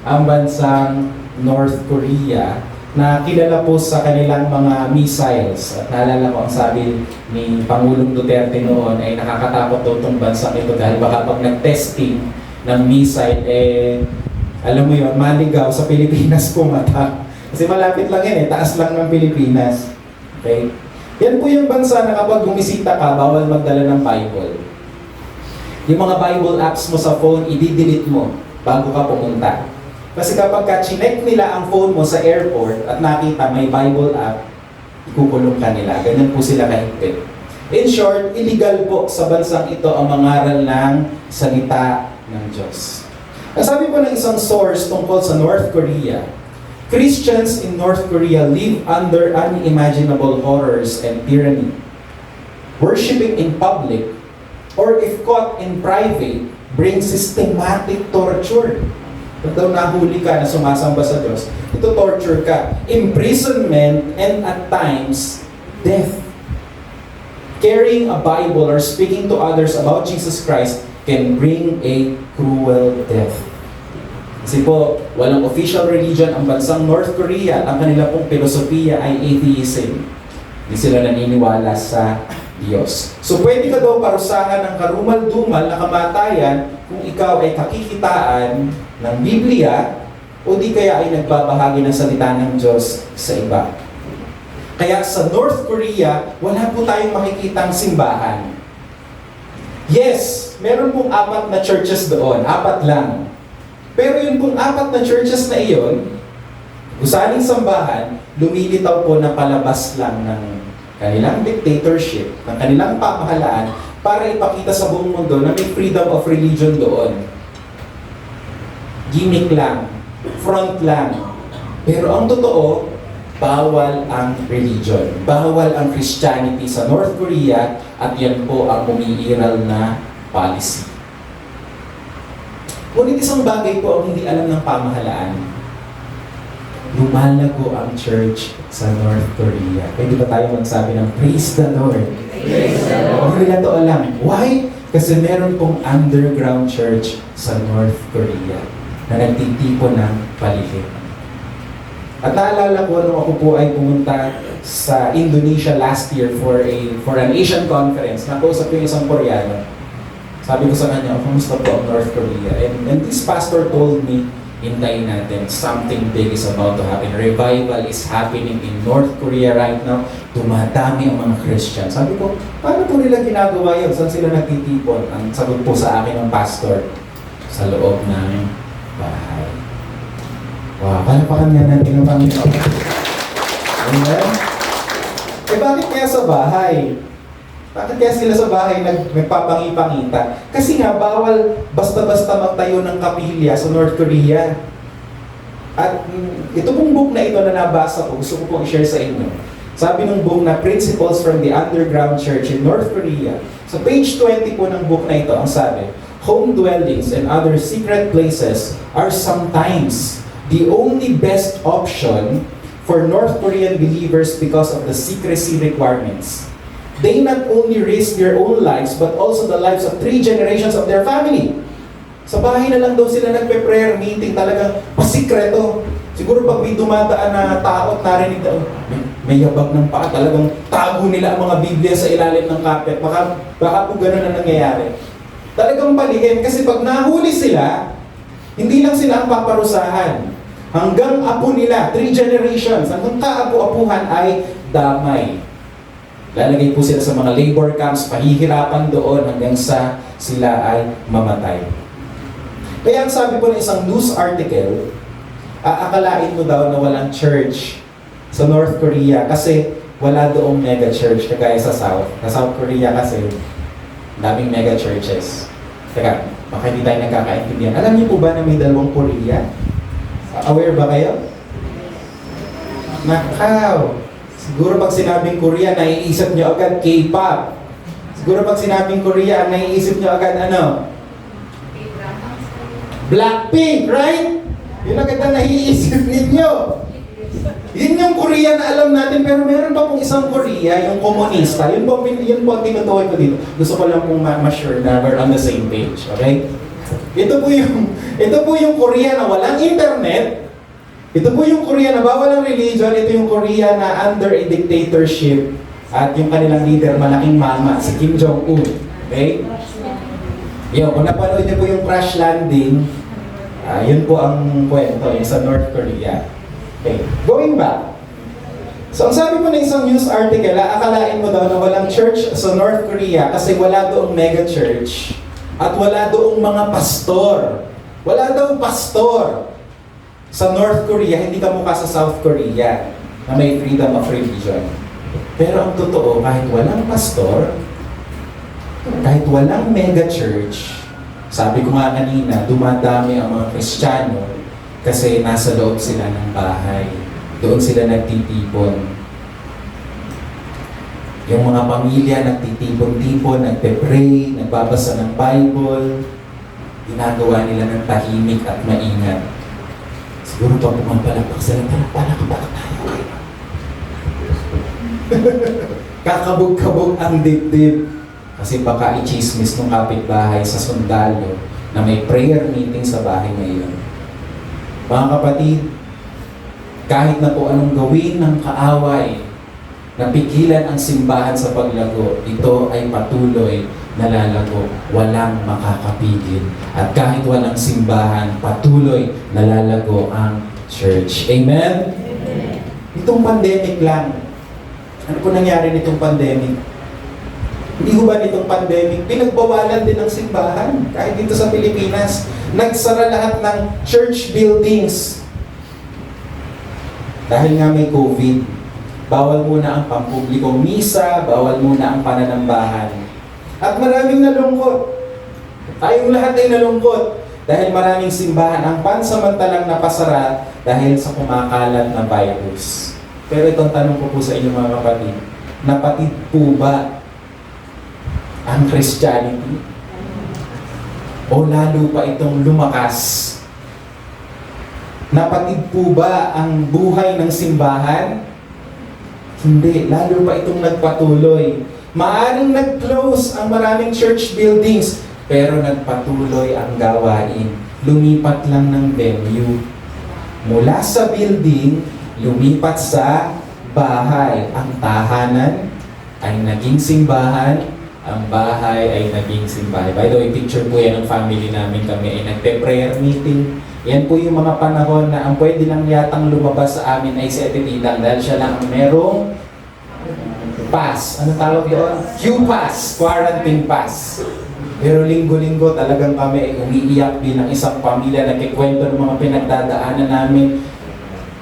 ang bansang North Korea, na kilala po sa kanilang mga missiles. At naalala ko ang sabi ni Pangulong Duterte noon ay nakakatakot daw itong bansang ito dahil baka pag nag-testing ng missile, alam mo yun, maligaw sa Pilipinas pumatak. Kasi malapit lang yan taas lang ng Pilipinas. Okay? Yan po yung bansa na kapag bumisita ka, bawal magdala ng Bible. Yung mga Bible apps mo sa phone, i-delete mo bago ka pumunta. Kasi kapag ka-chinek nila ang phone mo sa airport at nakita may Bible app, ikukulong ka nila. Ganyan po sila kahigpit. In short, illegal po sa bansang ito ang mangaral ng salita ng Diyos. Sabi po ng isang source tungkol sa North Korea, Christians in North Korea live under unimaginable horrors and tyranny. Worshipping in public, or if caught in private, brings systematic torture. Pag daw nahuli ka na sumasamba sa Diyos, ito torture ka. Imprisonment and at times, death. Carrying a Bible or speaking to others about Jesus Christ can bring a cruel death. Kasi po, walang official religion ang bansang North Korea. Ang kanila pong filosofiya ay atheism. Hindi sila naniniwala sa Diyos. So pwede ka daw parusahan ng karumal-dumal na kamatayan kung ikaw ay kakikitaan ng Biblia o di kaya ay nagbabahagi ng salita ng Diyos sa iba. Kaya sa North Korea, wala po tayong makikitang simbahan. Yes, meron pong 4 na churches doon. 4 lang. Pero yung pong 4 na churches na iyon, gusaling sambahan, lumilitaw po na palabas lang ng kanilang dictatorship, ng kanilang pamahalaan, para ipakita sa buong mundo na may freedom of religion doon. Gimmick lang, front lang. Pero ang totoo, bawal ang religion. Bawal ang Christianity sa North Korea at yan po ang umiiral na policy. Ngunit isang bagay po ang hindi alam ng pamahalaan. Lumalago ang church sa North Korea. Pwede ba tayo magsabi ng praise the Lord? Praise the Lord. Hindi nila to alam. Why? Kasi meron pong underground church sa North Korea na nagtitipon ng palihim. At naalala ko nung ako po ay pumunta sa Indonesia last year for an Asian conference. Nakausap ko yung isang Koreano. Sabi ko sa kanya, kumusta po ang North Korea? And this pastor told me hintayin natin. Something big is about to happen. Revival is happening in North Korea right now. Dumadami ang mga Christian. Sabi ko, paano po nila ginagawa yun? Saan sila nagtitipon? Ang sagot po sa akin ng pastor, sa loob ng bahay. Wow, palapakan nga natin ang Panginoon. Amen? Eh bakit kaya sa bahay? Bakit kaya sila sa bahay nagpapangi-pangita? Kasi nga, bawal basta-basta magtayo ng kapilya sa North Korea. At ito pong book na ito na nabasa ko, gusto ko pong i-share sa inyo. Sabi ng book na Principles from the Underground Church in North Korea. Sa page 20 po ng book na ito, ang sabi, home dwellings and other secret places are sometimes the only best option for North Korean believers because of the secrecy requirements. They not only risk their own lives, but also the lives of 3 generations of their family. Sa bahay na lang daw sila nagpe-prayer meeting, talagang pasikreto. Siguro pag may dumadaan na tao at narinig na, may yabag ng paa, talagang tago nila ang mga Biblia sa ilalim ng carpet. Baka po ganun ang nangyayari. Talagang palihim, kasi pag nahuli sila, hindi lang sila ang paparusahan. Hanggang apo nila, 3 generations, hanggang kaapu-apuhan ay damay. Lalagay po sila sa mga labor camps, pahihirapan doon hanggang sa sila ay mamatay. Kaya ang sabi po ng isang news article, aakalain mo daw na walang church sa North Korea kasi wala doong mega church kagaya sa South. Sa South Korea kasi daming mega churches. Teka, baka hindi tayo nagkakaintindihan. Alam niyo po ba na may 2 Korea? Aware ba kayo? Nakaw! Siguro pag sinabing Korea, naiisip nyo agad K-pop. Siguro pag sinabing Korea, naiisip nyo agad ano? Blackpink, right? Yun agad ang naiisip ninyo. Yun yung Korea na alam natin, pero meron pa pong isang Korea, yung komunista. Yun po ang tinutukoy ko dito. Gusto ko lang pong ma-sure na we're on the same page, okay? Ito po yung Korea na walang internet. Ito po yung Korea na bawal ang religion. Ito yung Korea na under a dictatorship. At yung kanilang leader, malaking mama, si Kim Jong-un. Okay? Yun, kung napanood niyo po yung crash landing, yun po ang kwento, yung sa North Korea. Okay, going back. So ang sabi po ng isang news article, akalain mo daw na walang church sa North Korea kasi wala doong mega church at wala doong mga pastor. Wala daw pastor sa North Korea, hindi ka mukha sa South Korea na may freedom of religion. Pero ang totoo, kahit walang pastor, kahit walang mega church, sabi ko nga kanina, dumadami ang mga Kristiyano kasi nasa loob sila ng bahay. Doon sila nagtitipon. Yung mga pamilya nagtitipon-tipon, nagpe-pray, nagbabasa ng Bible, ginagawa nila ng tahimik at maingat. Siguro pag pumapalakpak sila, palakpak tayo. Kakabog-kabog ang dibdib. Kasi baka i-chismis ng kapitbahay sa sundalo na may prayer meeting sa bahay ngayon. Mga kapatid, kahit na po anong gawin ng kaaway, napigilan ang simbahan sa paglago, ito ay patuloy na lalago, walang makakapigil. At kahit walang simbahan, patuloy na lalago ang church. Amen? Itong pandemic lang. Ano po nangyari nitong pandemic? Hindi ho ba nitong pandemic, pinagbawalan din ng simbahan. Kahit dito sa Pilipinas, nagsara lahat ng church buildings. Dahil nga may COVID, bawal muna ang pampublikong misa, bawal muna ang pananambahan. At maraming nalungkot. Tayong lahat ay nalungkot. Dahil maraming simbahan ang pansamantalang napasara dahil sa kumakalat na virus. Pero itong tanong ko po sa inyo mga kapatid, napatid po ba ang Christianity? O lalo pa itong lumakas? Napatid po ba ang buhay ng simbahan? Hindi, lalo pa itong nagpatuloy. Maaring nag-close ang maraming church buildings, pero nagpatuloy ang gawain. Lumipat lang ng venue. Mula sa building, lumipat sa bahay. Ang tahanan ay naging simbahan, ang bahay ay naging simbahan. By the way, picture po yan ng family namin. Kami ay nagpe-prayer meeting. Yan po yung mga panahon na ang pwede lang yatang lumabas sa amin ay si Ate Tidang dahil siya lang ang merong pass. Ano tawag doon? Q-pass. Quarantine pass. Pero linggo-linggo talagang kami ay umiiyak din ng isang pamilya, nagkikwento ng mga pinagdadaanan namin.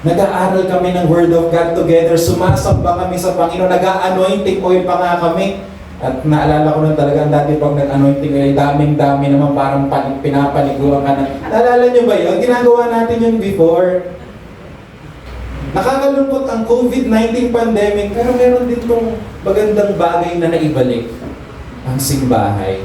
Nag-aaral kami ng Word of God together, sumasamba kami sa Panginoon, nag-a-anointing oil pa nga kami. At naalala ko nun talagang dati pag nag-anointing oil, daming-dami naman parang pinapaliguan ka na. Naalala nyo ba yun? Ginagawa natin yun before. Nakakalungkot ang COVID-19 pandemic, pero meron din tong magandang bagay na naibalik, ang simbahay.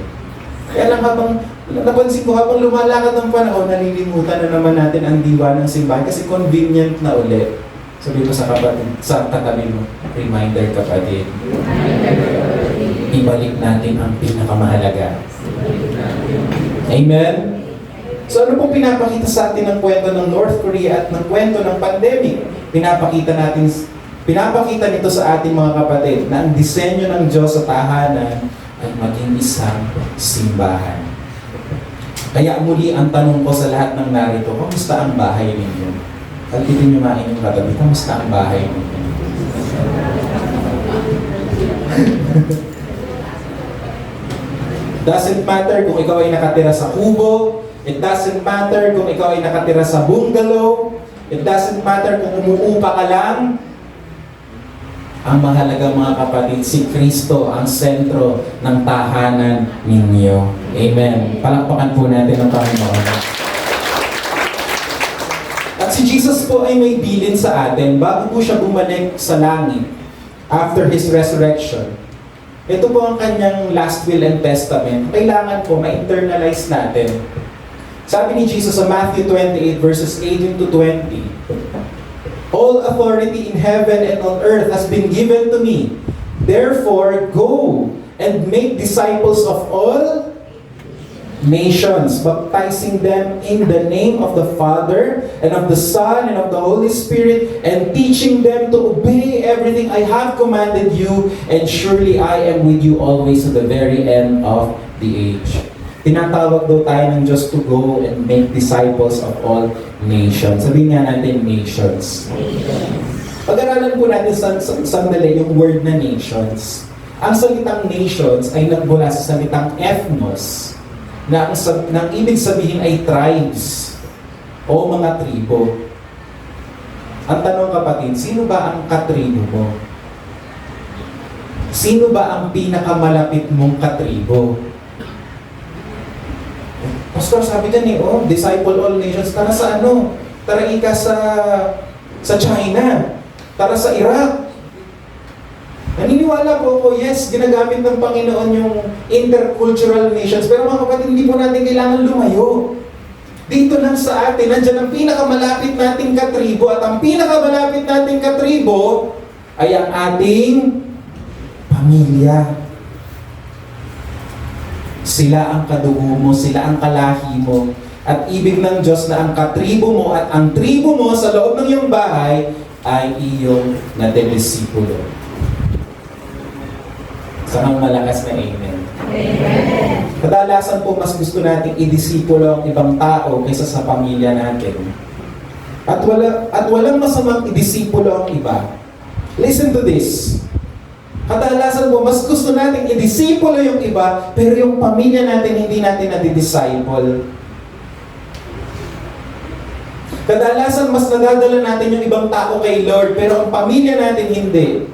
Kaya lang habang, napansin ko habang lumalakad ng panahon, nalilimutan na naman natin ang diwa ng simbahay kasi convenient na ulit. Sabi ko sa kapatid, sa katabi mo, reminder kapatid. Ibalik natin ang pinakamahalaga. Amen? So ano pong pinapakita sa atin ng kwento ng North Korea at ng kwento ng pandemic? Pinapakita nito sa ating mga kapatid na ang disenyo ng Diyos sa tahanan ay maging isang simbahan. Kaya muli ang tanong ko sa lahat ng narito, kamusta ang bahay ninyo? Kalpitin nyo nga inyong katabi, kamusta ang bahay ninyo? Doesn't matter kung ikaw ay nakatira sa kubo, it doesn't matter kung ikaw ay nakatira sa bungalow, it doesn't matter kung umuupa ka lang. Ang mahalaga mga kapatid, si Kristo ang sentro ng tahanan ninyo. Amen. Palakpakan po natin ang Panginoon. At si Jesus po ay may bilin sa atin bago po siya bumalik sa langit after His resurrection. Ito po ang kanyang last will and testament. Kailangan po ma-internalize natin. Sabi ni Jesus sa Matthew 28 verses 18 to 20, all authority in heaven and on earth has been given to me. Therefore, go and make disciples of all nations, baptizing them in the name of the Father and of the Son and of the Holy Spirit, and teaching them to obey everything I have commanded you, and surely I am with you always to the very end of the age. Tinatawag daw tayo ng Diyos to go and make disciples of all nations. Sabihin nga natin, nations. Pag-aralan po natin sandali yung word na nations. Ang salitang nations ay nagmula sa salitang ethnos, na ang ibig sabihin ay tribes o mga tribo. Ang tanong kapatid, sino ba ang katribo mo? Sino ba ang pinakamalapit mong katribo? Pastor, sabi dyan disciple all nations. Tara sa Tara ika sa China. Tara sa Iraq. Naniniwala po ako, yes, ginagamit ng Panginoon yung intercultural nations. Pero mga kapatid, hindi po natin kailangan lumayo. Dito lang sa atin, nandiyan ang pinakamalapit nating katribo. At ang pinakamalapit nating katribo ay ang ating pamilya. Sila ang kadugo mo, sila ang kalahi mo. At ibig ng Diyos na ang katribo mo at ang tribo mo sa loob ng iyong bahay ay iyong nadedisipulo. Saan malakas na amen. Amen. Kadalasan po mas gusto nating idisipulo ang ibang tao kaysa sa pamilya natin. At walang masamang idisipulo ang iba. Listen to this. Kadalasan po mas gusto nating idisipulo yung iba, pero yung pamilya natin hindi natin nadidisciple. Kadalasan mas nadadala natin yung ibang tao kay Lord, pero ang pamilya natin hindi.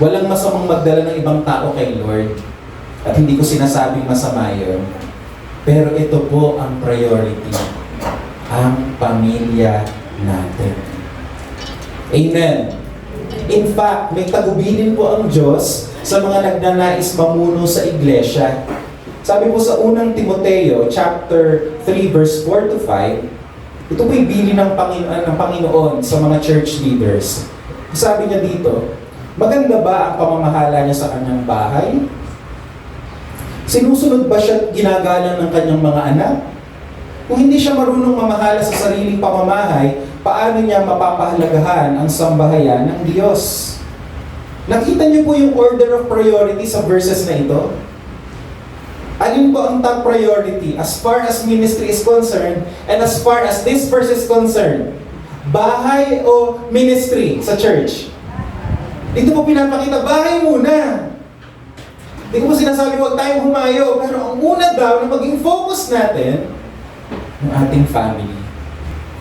Walang masamang magdala ng ibang tao kay Lord. At hindi ko sinasabing masama yun. Pero ito po ang priority. Ang pamilya natin. Amen. In fact, may tagubilin po ang Diyos sa mga nagnanais mamuno sa iglesia. Sabi po sa unang Timoteo, chapter 3, verse 4 to 5, ito po yung bilin ng Panginoon sa mga church leaders. Sabi niya dito, maganda ba ang pamamahala niya sa kanyang bahay? Sinusunod ba siya at ginagalang ng kanyang mga anak? Kung hindi siya marunong mamahala sa sariling pamamahay, paano niya mapapahalagahan ang sambahayan ng Diyos? Nakita niyo po yung order of priority sa verses na ito? Alin po ang top priority as far as ministry is concerned and as far as this verse is concerned? Bahay o ministry sa church? Dito po pinapakita, bahay muna. Hindi ko po sinasabi huwag tayong humayo, pero ang una daw na maging focus natin, yung ating family,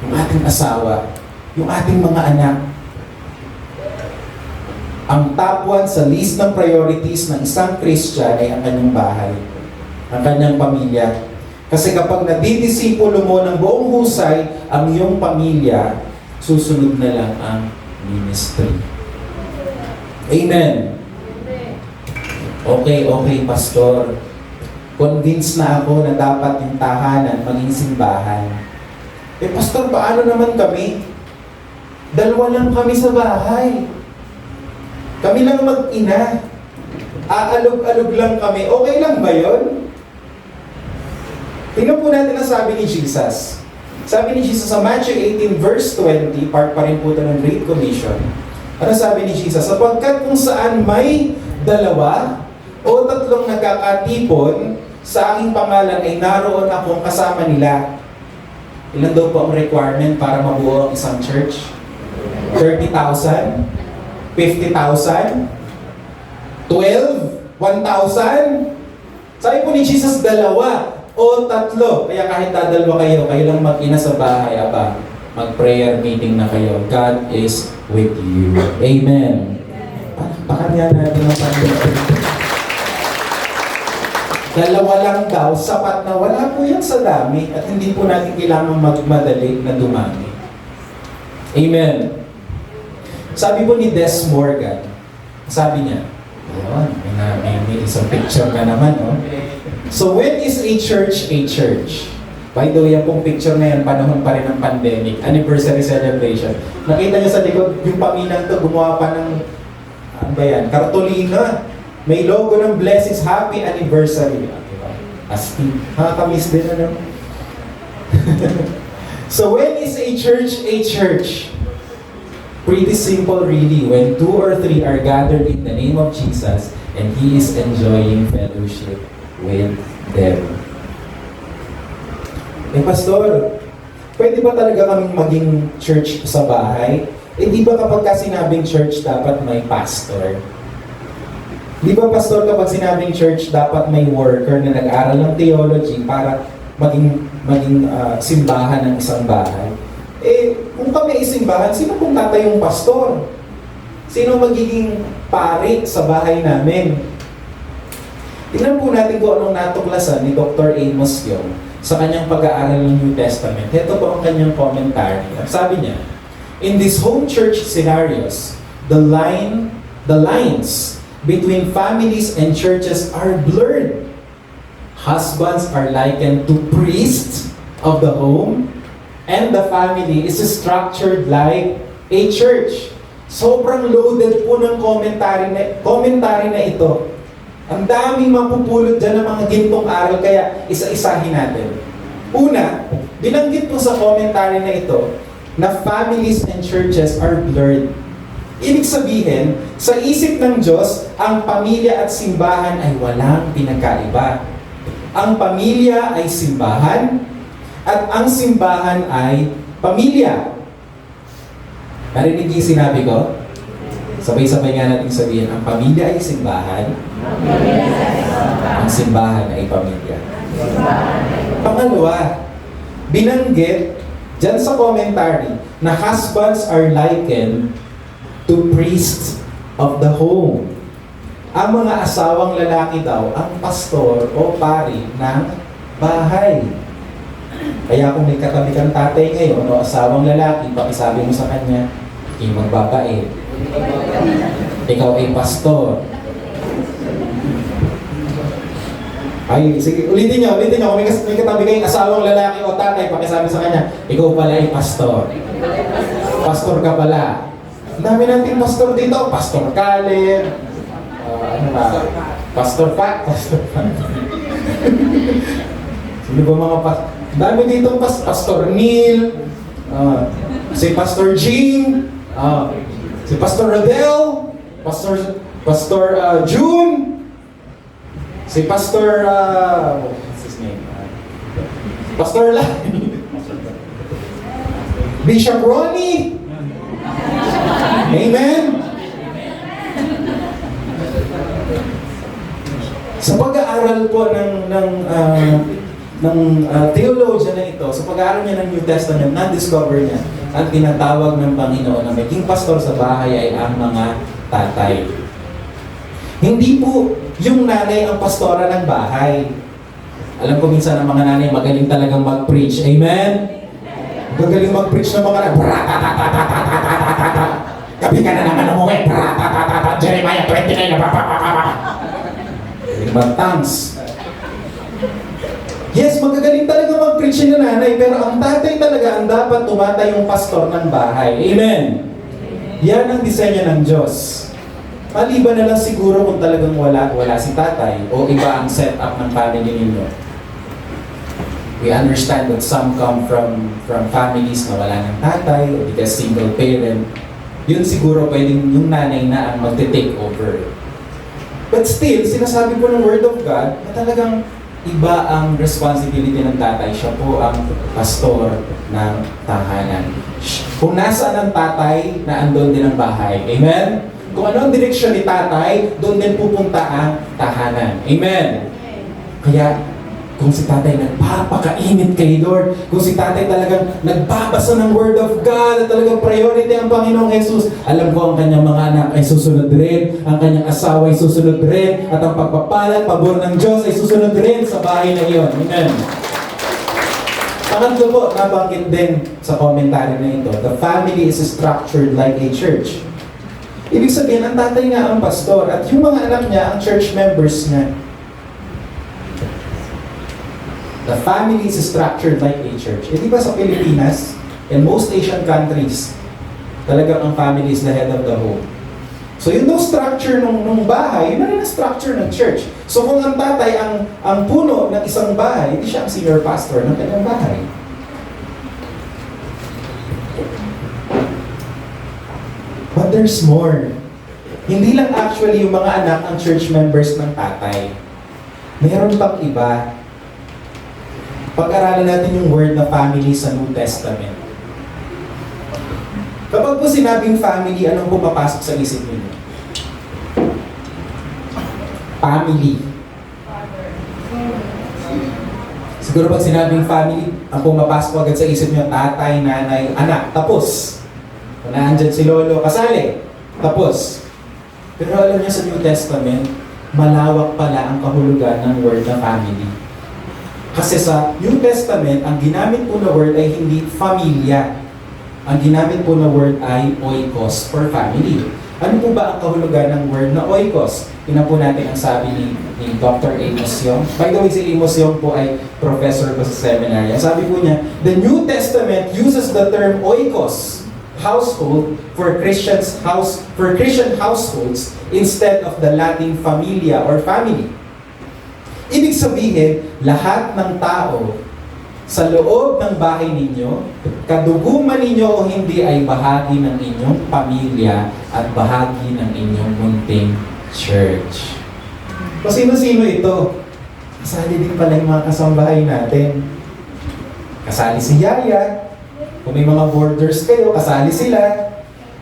yung ating asawa, yung ating mga anak. Ang top one sa list ng priorities ng isang Christian ay ang kanyang bahay, ang kanyang pamilya. Kasi kapag nadidisipulo mo ng buong husay ang iyong pamilya, susunod na lang ang ministry. Amen. Okay, pastor. Convinced na ako na dapat yung tahanan maging simbahan. Pastor, paano naman kami? 2 lang kami sa bahay. Kami lang mag-ina. Aalog-alog lang kami. Okay lang ba yun? Tingnan po natin ang sabi ni Jesus. Sabi ni Jesus sa Matthew 18 verse 20, part pa rin po ito ng Great Commission. Ano sabi ni Jesus? Sapagkat kung saan may 2 o 3 nagkakatipon sa aking pangalan ay naroon akong kasama nila. Ilan daw po ang requirement para mabuo ang isang church? 30,000? 50,000? 12? 1,000? Sabi po ni Jesus, 2 o 3. Kaya kahit dadalwa kayo, kayo lang mag-ina sa bahay, mag-prayer meeting na kayo. God is with you. Amen. Pakanya natin ang Panginoon. 2 lang daw, sapat na. Wala po yan sa dami at hindi po natin kailangan magmadali na dumami. Amen. Sabi po ni Des Morgan, sabi niya, may isang picture ka naman, no? So when is a church a church? By the way, yung pong picture na yan, panahon pa rin ng pandemic, anniversary celebration. Nakita niyo sa likod, yung pamilyang to, gumawa pa ng, ano ba yan, kartolina. May logo ng Blessings, Happy Anniversary. Astig. Nakakamiss din, ano? So when is a church a church? Pretty simple really. When 2 or 3 are gathered in the name of Jesus and He is enjoying fellowship with them. Pastor, pwede ba talaga kaming maging church sa bahay? Di ba kapag sinabing church, dapat may pastor? Di ba, pastor, kapag sinabing church, dapat may worker na nag-aral ng theology para maging simbahan ng isang bahay? Kung kami isimbahan, sino pong tatayong pastor? Sino magiging pari sa bahay namin? Tingnan po natin kung anong natuklasan ni Dr. Amos Yong sa kanyang pag-aaral ng New Testament. Ito po ang kanyang commentary. Sabi niya, in these home church scenarios, the lines between families and churches are blurred. Husbands are likened to priests of the home, and the family is structured like a church. Sobrang loaded po ng commentary na ito. Ang daming mapupulot dyan ng mga gintong aral, kaya isa-isahin natin. Una, binanggit po sa commentary na ito na families and churches are blurred. Ibig sabihin, sa isip ng Diyos, ang pamilya at simbahan ay walang pinagkaiba. Ang pamilya ay simbahan, at ang simbahan ay pamilya. Narinig yung sinabi ko? Sabay-sabay nga natin sabihin, ang pamilya ay simbahan, ang simbahan ay pamilya. Pangalawa, binanggit dyan sa commentary na husbands are likened to priests of the home. Ang mga asawang lalaki daw, ang pastor o pari ng bahay. Kaya kung may katabi kang tatay ngayon o asawang lalaki, pakisabi mo sa kanya, magbabait. Ikaw ay pastor. Ay, sige, ulitin niyo. Kung may katabi kayong asawang lalaki o tatay, pakisabi sa kanya, ikaw pala ay pastor. Pastor ka pala. Ang dami nating pastor dito. Pastor Caleb. Pastor Pat. Sino ba mga pastor? Dami dito Pastor Neil. Si Pastor Jing. Si Pastor Rodel. Pastor June, si Pastor, what's his name? Pastor Lai, Bishop Ronnie, Amen. Sa pag-aaral po ng theologian na ito, sa pag-aaral niya ng New Testament, na-discover niya ang tinatawag ng Panginoon na maging pastor sa bahay ay ang mga tatay. Hindi po yung nanay ang pastora ng bahay. Alam ko minsan ang mga nanay magaling talagang mag-preach. Amen? Magaling mag-preach ng mga nanay. Gabi ka na naman umuwi. Jeremiah 29. Magaling mag-tongues. Yes, magagaling talaga mag-preach ng nanay, pero ang tatay talaga ang dapat tumatayong pastor ng bahay. Amen? Yan ang disenyo ng Diyos. Maliban na lang siguro kung talagang wala si tatay o iba ang setup ng family ninyo. We understand that some come from families na wala ng tatay o because single parent. Yun siguro pwedeng yung nanay na ang magte-take over. But still, sinasabi po ng Word of God na talagang iba ang responsibility ng tatay. Siya po ang pastor ng tahanan. Kung nasaan ang tatay, naandun din ang bahay. Amen? Kung ano ang direksyon ni tatay, doon din pupunta ang tahanan. Amen? Kaya, kung si tatay nagpapakainit kay Lord, kung si tatay talagang nagbabasa ng Word of God, at talagang priority ang Panginoong Jesus, alam ko ang kanyang mga anak ay susunod rin, ang kanyang asawa ay susunod rin, at ang pagpapalat, pabor ng Diyos ay susunod rin sa bahay na iyon. Amen. Pangatlo po, nabanggit din sa commentary na ito, the family is structured like a church. Ibig sabihin, ang tatay nga ang pastor, at yung mga anak niya, ang church members niya. The family is structured like a church. Eh, di ba sa Pilipinas, and most Asian countries, talagang ang family is the head of the home. So yun daw structure nung bahay, yun na rin ang structure ng church. So kung ang tatay ang puno ng isang bahay, hindi siya ang senior pastor ng kanyang bahay. But there's more. Hindi lang actually yung mga anak ang church members ng tatay. Meron pang iba. Pag-aralan natin yung word na family sa New Testament. Kapag po sinabing family, anong pumapasok sa isip niyo? Family. Siguro pag sinabing family, ang pumapasok agad sa isip niyo, tatay, nanay, anak. Tapos. Kung naandyan si lolo, kasali. Tapos. Pero alam niyo sa New Testament, malawak pala ang kahulugan ng word na family. Kasi sa New Testament, ang ginamit po na word ay hindi familia. Ang ginamit po na word ay oikos, for family. Ano po ba ang kahulugan ng word na oikos? Tingnan po natin ang sabi ni Dr. Amos Yong. By the way, si Amos Yong po ay professor ko sa seminary. Ang sabi po niya, the New Testament uses the term oikos, household, for Christian households instead of the Latin familia or family. Ibig sabihin, lahat ng tao sa loob ng bahay ninyo, kaduguman ninyo o hindi ay bahagi ng inyong pamilya at bahagi ng inyong munting church. O sino-sino ito? Kasali din pala yung mga kasambahay natin. Kasali si Yaya. Kung may mga boarders kayo, kasali sila.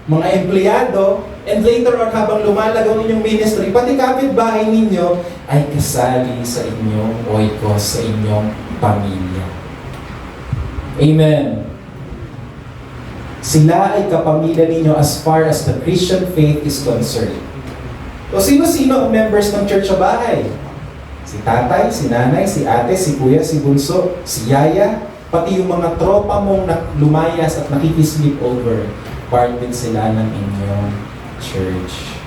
Mga empleyado. And later on, habang lumalagaw ninyong ministry, pati kapitbahay ninyo ay kasali sa inyong oikos, sa inyong pamilya. Amen. Sila ay kapamilya ninyo as far as the Christian faith is concerned. O sino-sino ang members ng church sa bahay? Si tatay, si nanay, si ate, si kuya, si bunso, si yaya, pati yung mga tropa mong lumayas at nakikisleep over, part din sila ng inyong church.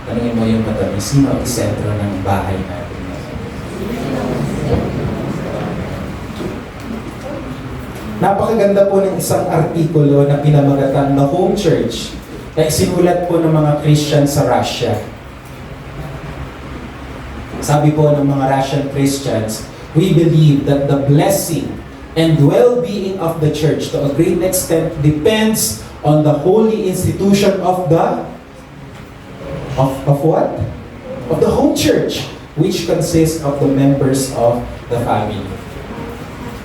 Tanungin mo yung katabi, sino ang sentro ng bahay natin? Napakaganda po ng isang artikulo na pinamagatan na Home Church na isinulat po ng mga Christian sa Russia. Sabi po ng mga Russian Christians, we believe that the blessing and well-being of the church to a great extent depends on the holy institution of the Of what? Of the home church, which consists of the members of the family.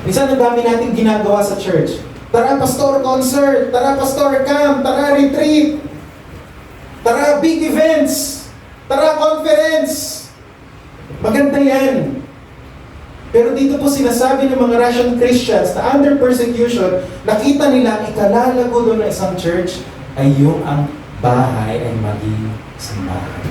Minsan ang dami natin ginagawa sa church. Tara pastor concert, tara pastor camp, tara retreat, tara big events, tara conference. Maganda yan. Pero dito po sinasabi ng mga Russian Christians na under persecution, nakita nila ang ikalalago doon ng isang church ay yung ang bahay ay maging simbahan.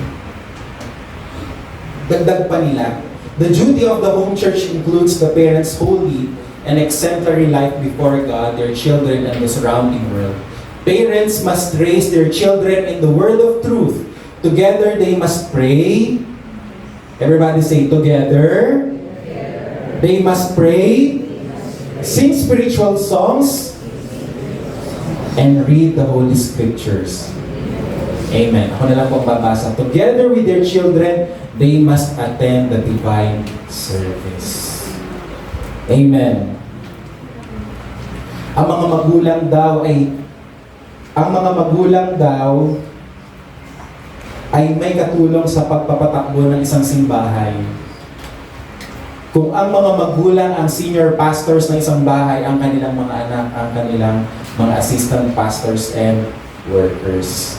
Dagdag pa nila, the duty of the home church includes the parents' holy and exemplary life before God, their children, and the surrounding world. Parents must raise their children in the word of truth. Together they must pray. Everybody say together. They must pray, sing spiritual songs, and read the Holy Scriptures. Amen. Ako na lang po babasa. Together with their children, they must attend the divine service. Amen. Ang mga magulang ay may katulong sa pagpapatakbo ng isang simbahay. Kung ang mga magulang ang senior pastors ng isang bahay, ang kanilang mga anak, ang kanilang mga assistant pastors and workers.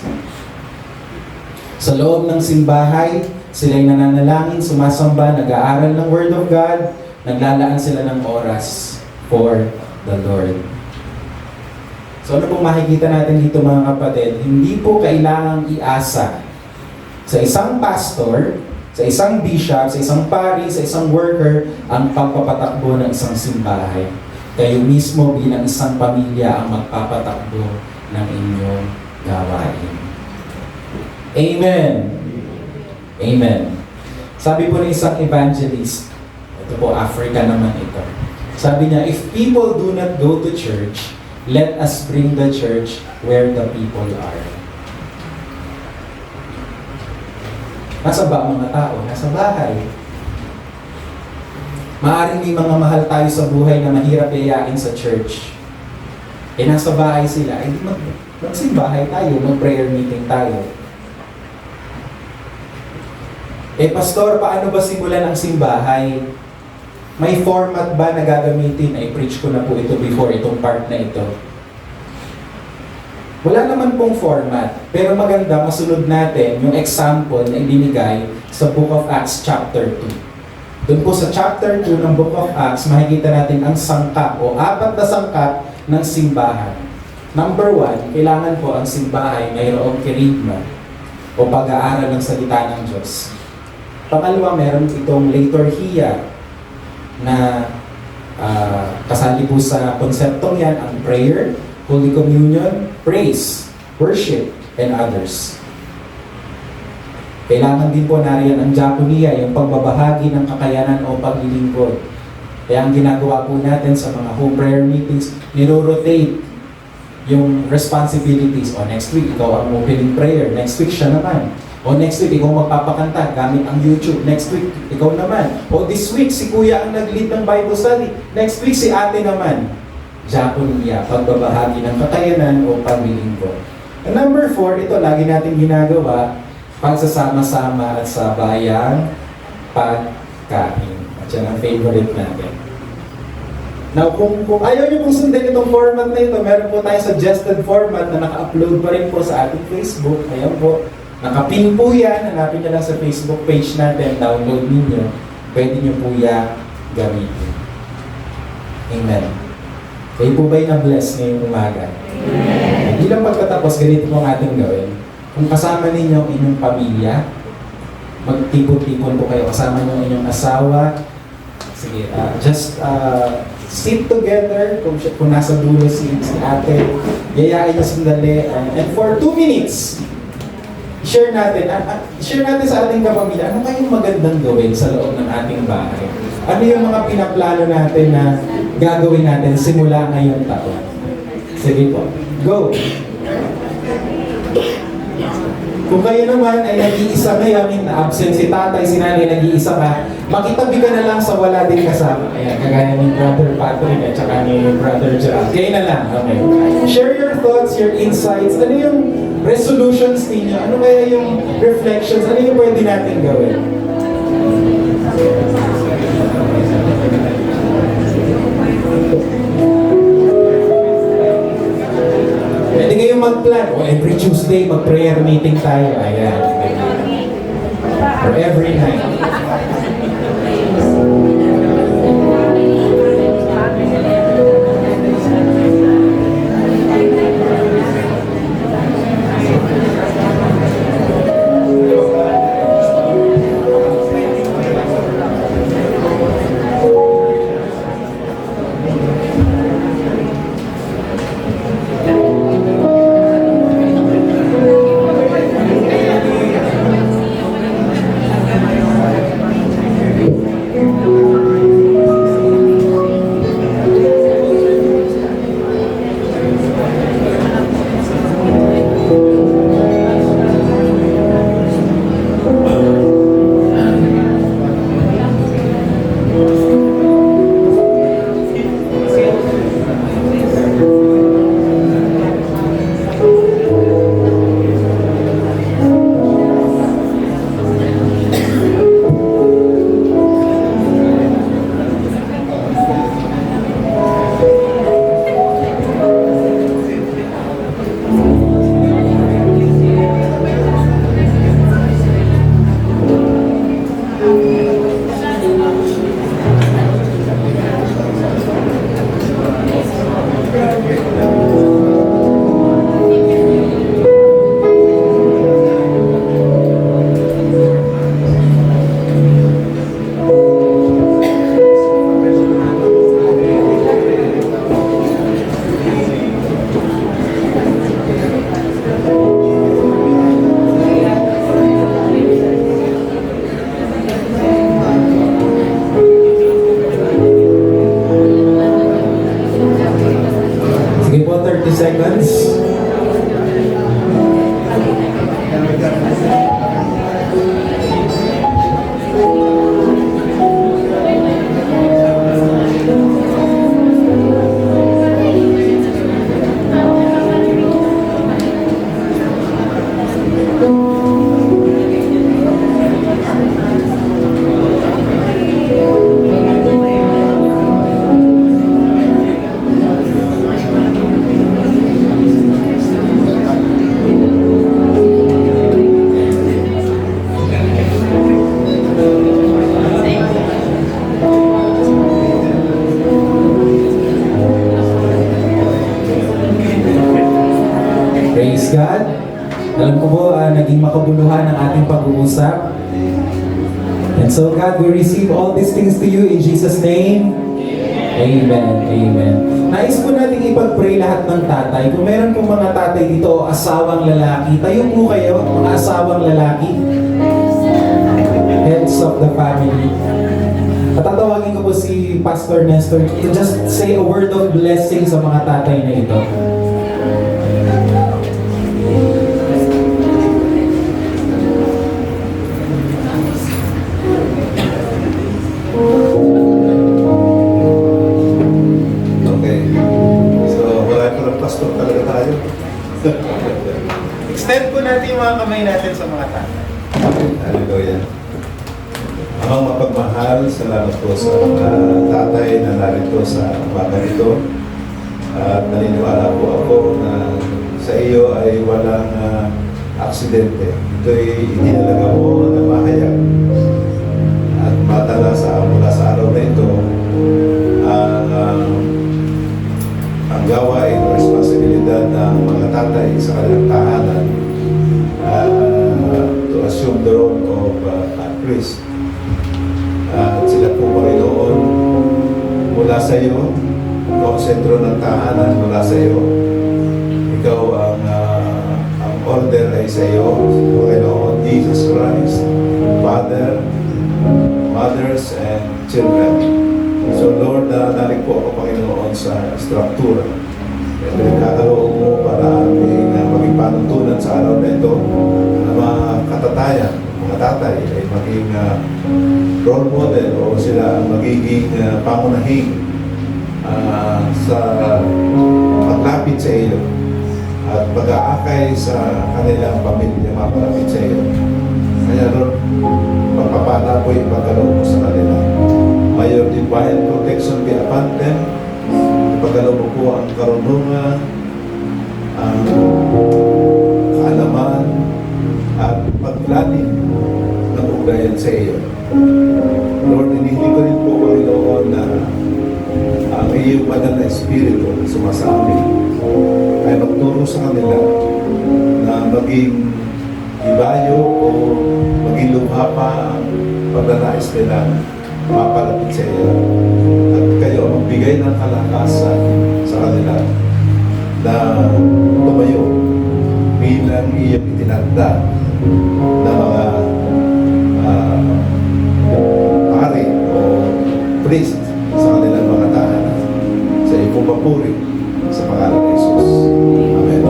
Sa loob ng simbahay, sila'y nananalangin, sumasamba, nag-aaral ng Word of God, naglalaan sila ng oras for the Lord. So ano pong makikita natin dito mga kapatid? Hindi po kailangang iasa sa isang pastor, sa isang bishop, sa isang pari, sa isang worker, ang pagpapatakbo ng isang simbahay. Kayo mismo bilang isang pamilya ang magpapatakbo ng inyong gawain. Amen. Amen. Sabi po ng isang evangelist, ito po, Africa naman ito. Sabi niya, if people do not go to church, let us bring the church where the people are. Nasa ba mga tao? Nasa bahay. Maaaring may mga mahal tayo sa buhay na mahirap yayain sa church. Nasa bahay sila. Magsimbahay tayo, mag-prayer meeting tayo. Pastor, paano ba simulan ang simbahay? May format ba na gagamitin? Preach ko na po ito before, itong part na ito. Wala naman pong format, pero maganda masunod natin yung example na ibinigay sa Book of Acts chapter 2. Doon po sa chapter 2 ng Book of Acts, makikita natin ang sangkap o 4 na sangkap ng simbahan. Number 1, kailangan po ang simbahay mayroong kerigma o pag-aaral ng salita ng Diyos. Pangalawa, meron itong liturhiya na kasali po sa konseptong yan ang prayer, Holy Communion, praise, worship, and others. Kailangan din po nariyan ang diakonia, yung pagbabahagi ng kakayanan o paglilingkod. Kaya ang ginagawa po natin sa mga home prayer meetings, niro-rotate yung responsibilities. O next week, ikaw ang opening prayer. Next week, siya naman. O next week, ikaw magpapakanta gamit ang YouTube. Next week, ikaw naman. O this week, si Kuya ang nag-lead ng Bible study. Next week, si Ate naman. Diakonia, pagbabahagi ng kakayanan o paglilingkod. And number 4, ito lagi natin ginagawa, pagsasama-sama at sabayang pagkain. At yan ang favorite natin. Now, kung ayaw nyo pong sundin itong format na ito, meron po tayong suggested format na naka-upload pa rin po sa ating Facebook. Ayan po. Nakapin po yan. Hanapin nyo lang sa Facebook page natin. Download ninyo. Pwede nyo po yan gamitin. Amen. Kayo po ba'y na-bless ngayong umaga? Amen. Bilang pagkatapos, ganito po ang ating gawin. Kung kasama ninyo ang inyong pamilya, magtipon-tipon po kayo, kasama nyo ang inyong asawa. Sige, just sit together, kung nasa dulo si ate, yayain nyo sandali, and for 2 minutes, share natin sa ating kapamilya, ano kayong magandang gawin sa loob ng ating bahay? Ano yung mga pinaplano natin na gagawin natin simula ngayong taon? Sige po. Go! Kung kayo naman ay nag-iisa ngayon, na absent si tatay, si nanay, nag-iisa ka, Makitabi ka na lang sa wala din kasama. Ayan, kagaya ni Brother Patrick at saka ni Brother Gerald. Kayo na lang, okay. Share your thoughts, your insights. Ano yung resolutions ninyo? Ano kaya yung reflections? Ano yung pwede natin gawin? Pwede kayong mag-plan. O every Tuesday, mag-prayer meeting tayo. Ayan. Or every night. Sige po, 30 seconds. Praise God. Alam ko po, naging makabuluhan ang ating pag-uusap. And so God, we receive all these things to you in Jesus' name. Amen. Amen. Nais po natin ipag-pray lahat ng tatay. Kung meron pong mga tatay dito, asawang lalaki, tayo po kayo, mga asawang lalaki. Heads of the family. Patatawagin ko po si Pastor Nestor to just say a word of blessing sa mga tatay na ito. Okay. So, wala pa ng pastor talaga tayo. Extend po natin yung mga kamay natin sa mga tatay. Hallelujah. Amang mapagmahal, salamat po sa mga tatay na narito sa umaga ito. At naniniwala po ako na sa iyo ay walang aksidente. Ito'y inilalaga mo na mahayag. At matala mula sa araw na ito ang gawain o responsibilidad ng mga tatay sa kanilang tahanan to assume the role of a priest. At sila po Panginoon mula sa iyo, ikaw ang sentro ng tahanan mula sa iyo. Ikaw ang order ay sa iyo, Panginoon Jesus Christ, Father, mothers, and children. So Lord, nalig po ako Panginoon sa struktura. Ito yung kakaloob mo para aming maging panuntunan sa araw na ito na mga katatayan mga tatay ay maging role model o sila ang magiging pangunahing sa paglapit sa iyo at pag-aakay sa kanilang pamilya mapalapit sa iyo. Kaya Lord, pagpapala ko yung pagkaloob mo sa kanila. May your divine protection be upon them. Pagkaloob ko ang karunungan, ang kaalaman, at paglalim ng ugnayan sa iyo. Lord, hinihingi ko rin po, Panginoon, na ang iyong banal na espiritu na sumasabi ay magturo sa kanila na maging ibayo o maging lubha pa ang pagdanais nila mapalapit sa iyo. At kayo magbigay ng kalakasan sa kanila na tumayo bilang iyong itinakda na mga pari o priest sa kanilang mga tahanan. Sa iyong papuri sa pangalan ng Jesus. Amen.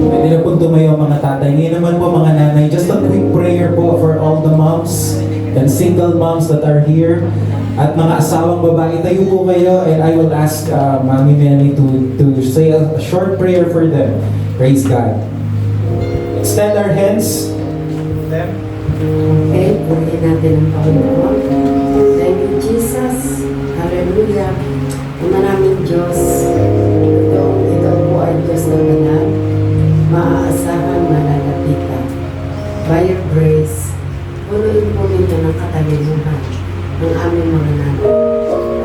Pwede na po tumayo mga tatay. Ngayon naman po mga nanay, just a quick prayer po for all the moms and single moms that are here. At mga asawang babae, tayo po kayo and I will ask Mami Melanie to say a short prayer for them. Praise God. Extend our hands. Okay, purihin natin ang Panginoon. Thank you, Jesus. Hallelujah. Ama namin Diyos, ikaw po ay Diyos na banal, maaasahan, malalapitan. By your grace, punuin po ninyo ng katalinuhan ng aming mga nanay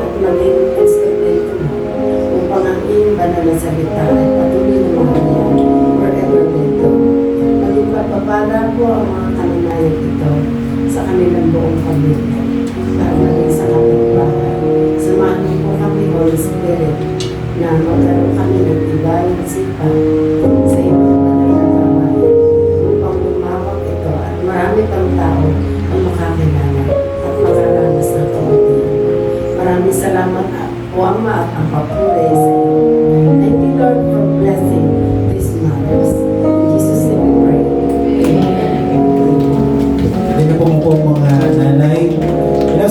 at maging instrumento mo upang ang iyong banal na salita ay patuloy na mahalayan wherever they go. Maging pagpapala po ang mga kaninayan ito sa kanilang buong pamilya para maging sa kapitbahay. Samahan niyo po kami, Holy Spirit, na magkaroon kami ng ibayang sipan sa iyong banal na gawain upang lumawak ito at marami pang tao ang makakilala at magaranas ng kabutihan. Maraming salamat po Ama at ang papuri sa iyo. Thank you, Lord, for blessing these mothers. In Jesus' name we pray. Hindi na po mga nanay.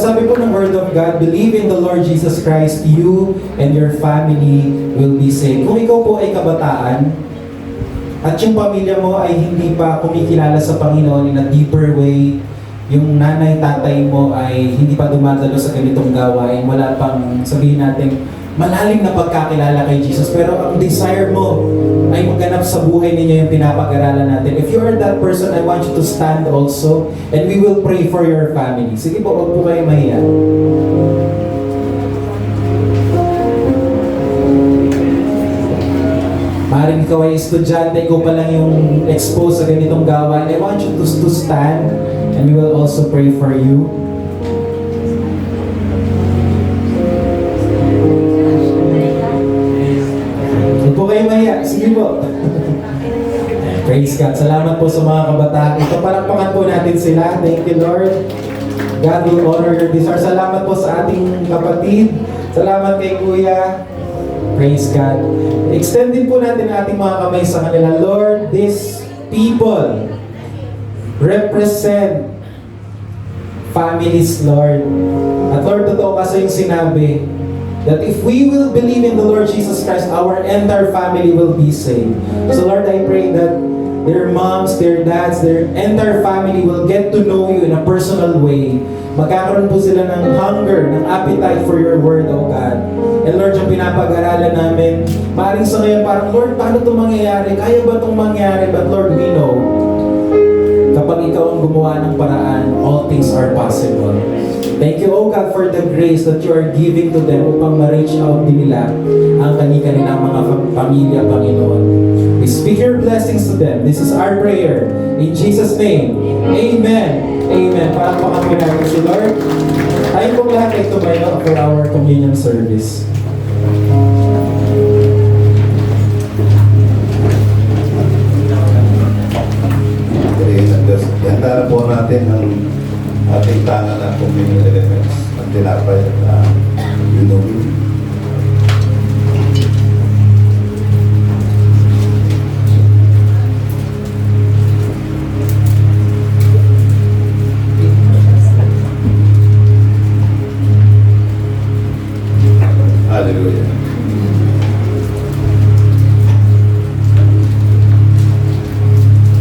Sabi po ng Word of God, believe in the Lord Jesus Christ, you and your family will be saved. Kung ikaw po ay kabataan, at yung pamilya mo ay hindi pa kumikilala sa Panginoon in a deeper way, yung nanay, tatay mo ay hindi pa dumadalo sa ganitong gawain, wala pang sabihin natin, malalim na pagkakilala kay Jesus, pero ang desire mo ay magganap sa buhay ninyo yung pinapag-aralan natin. If you are that person, I want you to stand also and we will pray for your family. Sige po, huwag po kayo mahiya. Maaaring ikaw ay estudyante, ikaw pa lang yung exposed sa ganitong gawain. I want you to stand and we will also pray for you. Huwag po kayo mahiya. Sige po. Praise God. Salamat po sa mga kabataan. Ito, palakpakan po natin sila. Thank you, Lord. God will honor your desire. Salamat po sa ating kapatid. Salamat kay Kuya. Praise God. Extend din po natin ang ating mga kamay sa kanila. Lord, these people represent families, Lord. At Lord, totoo kasi yung sinabi that if we will believe in the Lord Jesus Christ, our entire family will be saved. So Lord, I pray that their moms, their dads, their entire family will get to know you in a personal way. Magkakaroon po sila ng hunger, ng appetite for your word, O God. And Lord, yung pinapag-aralan namin, maaaring sa ngayon parang, Lord, paano ito mangyayari? Kaya ba itong mangyari? But Lord, we know, kapag ikaw ang gumawa ng paraan, all things are possible. Thank you, O God, for the grace that you are giving to them upang ma-reach out din nila ang kanilang mga pamilya, Panginoon. We speak your blessings to them. This is our prayer. In Jesus' name, Amen. Amen. Palakpakan po natin si Lord. Tayo po lahat ay tumayo for our communion service. Ihanda na po natin ang ating tangan na communion elements, ang tinapay at inumin. Hallelujah.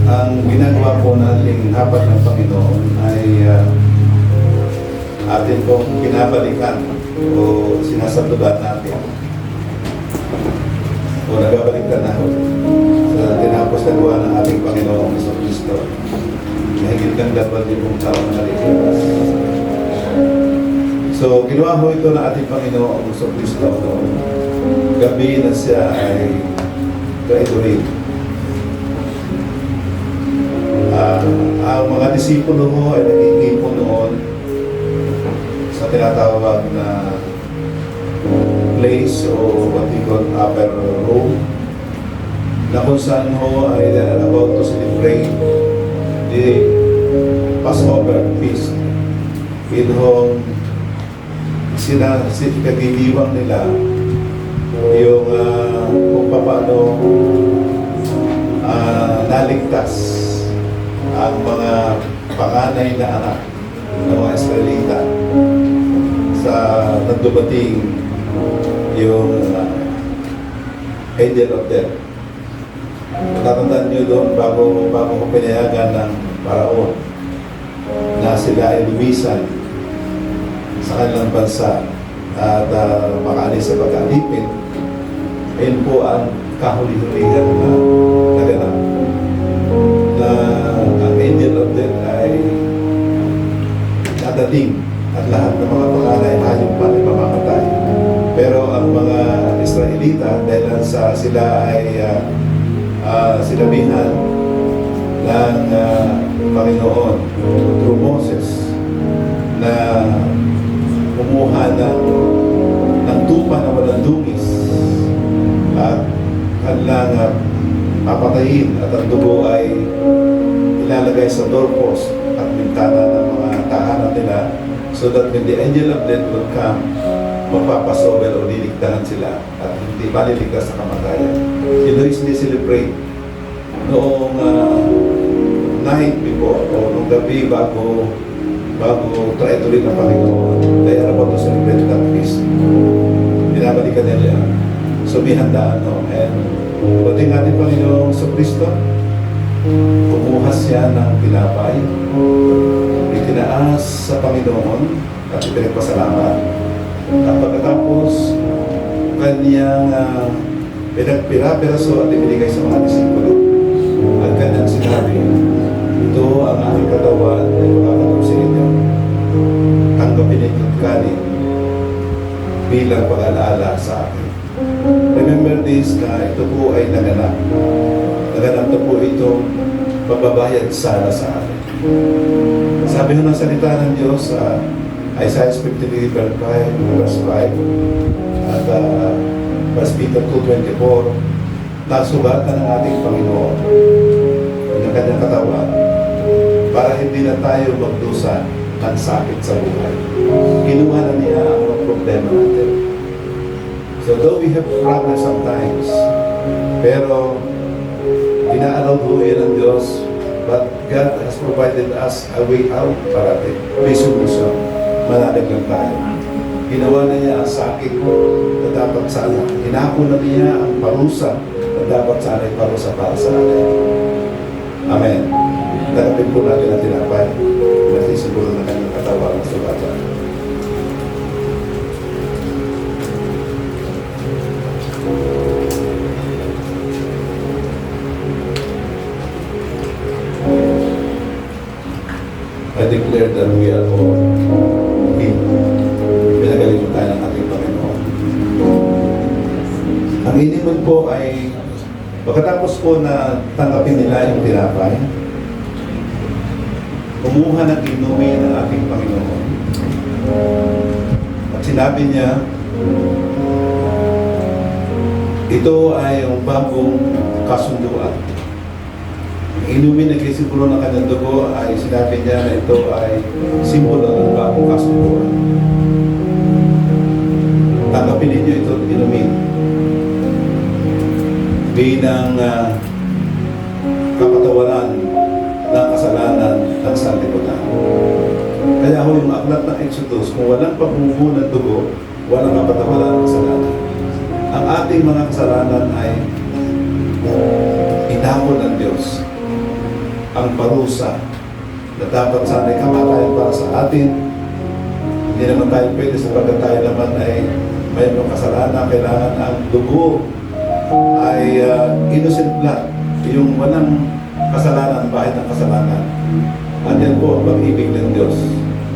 Ang ginagawa po nating hapat ng Panginoon ay atin pong binabalikan o sinasaludan natin o nagabalikan na sa tinapos na gawa ng ating Panginoong Kristo. Mahigit ng 2,000 taon na nalipas. So, ginawa ho ito ng ating Panginoong Kristo noong gabi na siya ay traitorate. Ang mga disipulo mo ay nag-iipon noon sa tinatawag na place o what we call upper room na kung saan ho ay they are about to celebrate the Passover feast. Pinhong kagiliwang nila yung kung paano naligtas ang mga panganay na anak ng mga Israelita sa nagdumating yung angel of death. Natatandaan nyo doon bago ko pinayagan ng Paraon na sila ay lumisan sa kanilang bansa at makaalis sa pag-alipin. Ayun po ang kahuli-hulihan na naganap na ang angel of death ay nadating at lahat ng mga panganay hayop pa ay mamamatay. Pero ang mga Israelita dahil sa sila ay sinabihan ng Panginoon through Moses na kumuha ng tupa na walang dungis at kanilang papatayin at ang dugo ay ilalagay sa doorpost at bintana ng mga tahanan nila so that when the angel of death will come, magpapasobel o liligtahan sila at hindi maliligtas sa kamatayan. Ito is celebrate noong night before o noong gabi bago try tuloy ng Panginoon. They are about to celebrate that feast. Binabalikan nila yan. So bihandaan, no? And pati natin Panginoong sa Kristo, kumuha siya ng pinapay, itinaas sa Panginoon at ipinagpasalamat. At pagkatapos, kanyang pinagpira-piraso at ibinigay sa mga disipulo. At kanyang sinabi, ito ang aking katawan na ipagkakataw sa inyo. Tanggapin ito't kanin bilang pag-alaala sa akin. Remember this na ito po ay naganap. Naganap na po itong pagbabayad sana sa akin. Sabi ng salita ng Diyos sa Isaiah 53 verse 5 at 1 Peter 2:24, nasugatan ng ating Panginoon ng kanyang katawan para hindi na tayo magdusa ng sakit sa buhay. Kinuha na niya ang mga problema natin. So though we have problems sometimes, pero ina-allow po yan ng Diyos, but God has provided us a way out para may solusyon. Manalig lang tayo. Ginawa na niya ang sakit na dapat sana. Hinako na niya ang parusa na dapat sana ay parusa para sa atin. Amen. Tanggapin po natin ang tinapay. Nasisiguro na kanyang katawan ng sugatan. I declare that we are all healed. Pinagaling mo tayo ng ating Panginoon. Ang inimon po ay pagkatapos po na tanggapin nila yung tinapay, kumuha ng inumin ng ating Panginoon. At sinabi niya, ito ay ang bagong kasunduan. Inumin na kisimbolo ng kanyang dugo ay sinabi niya na ito ay simbolo ng bagong kasunduan. Tanggapin ninyo ito at inumin bilang kapatawaran ng kasalanan ng sanlibutan. Kaya ho yung aklat ng Exodus, kung walang pagbubuo ng dugo, walang kapatawaran ng kasalanan. ating mga kasalanan ay inabot ng Diyos ang parusa na dapat sana'y kamatayan para sa atin. Hindi naman tayo pwede sapagkat tayo naman ay mayroong kasalanan. Kailangan ang dugo ay innocent blood, yung walang kasalanan, bahid ng kasalanan. At yan po ang pag-ibig ng Diyos.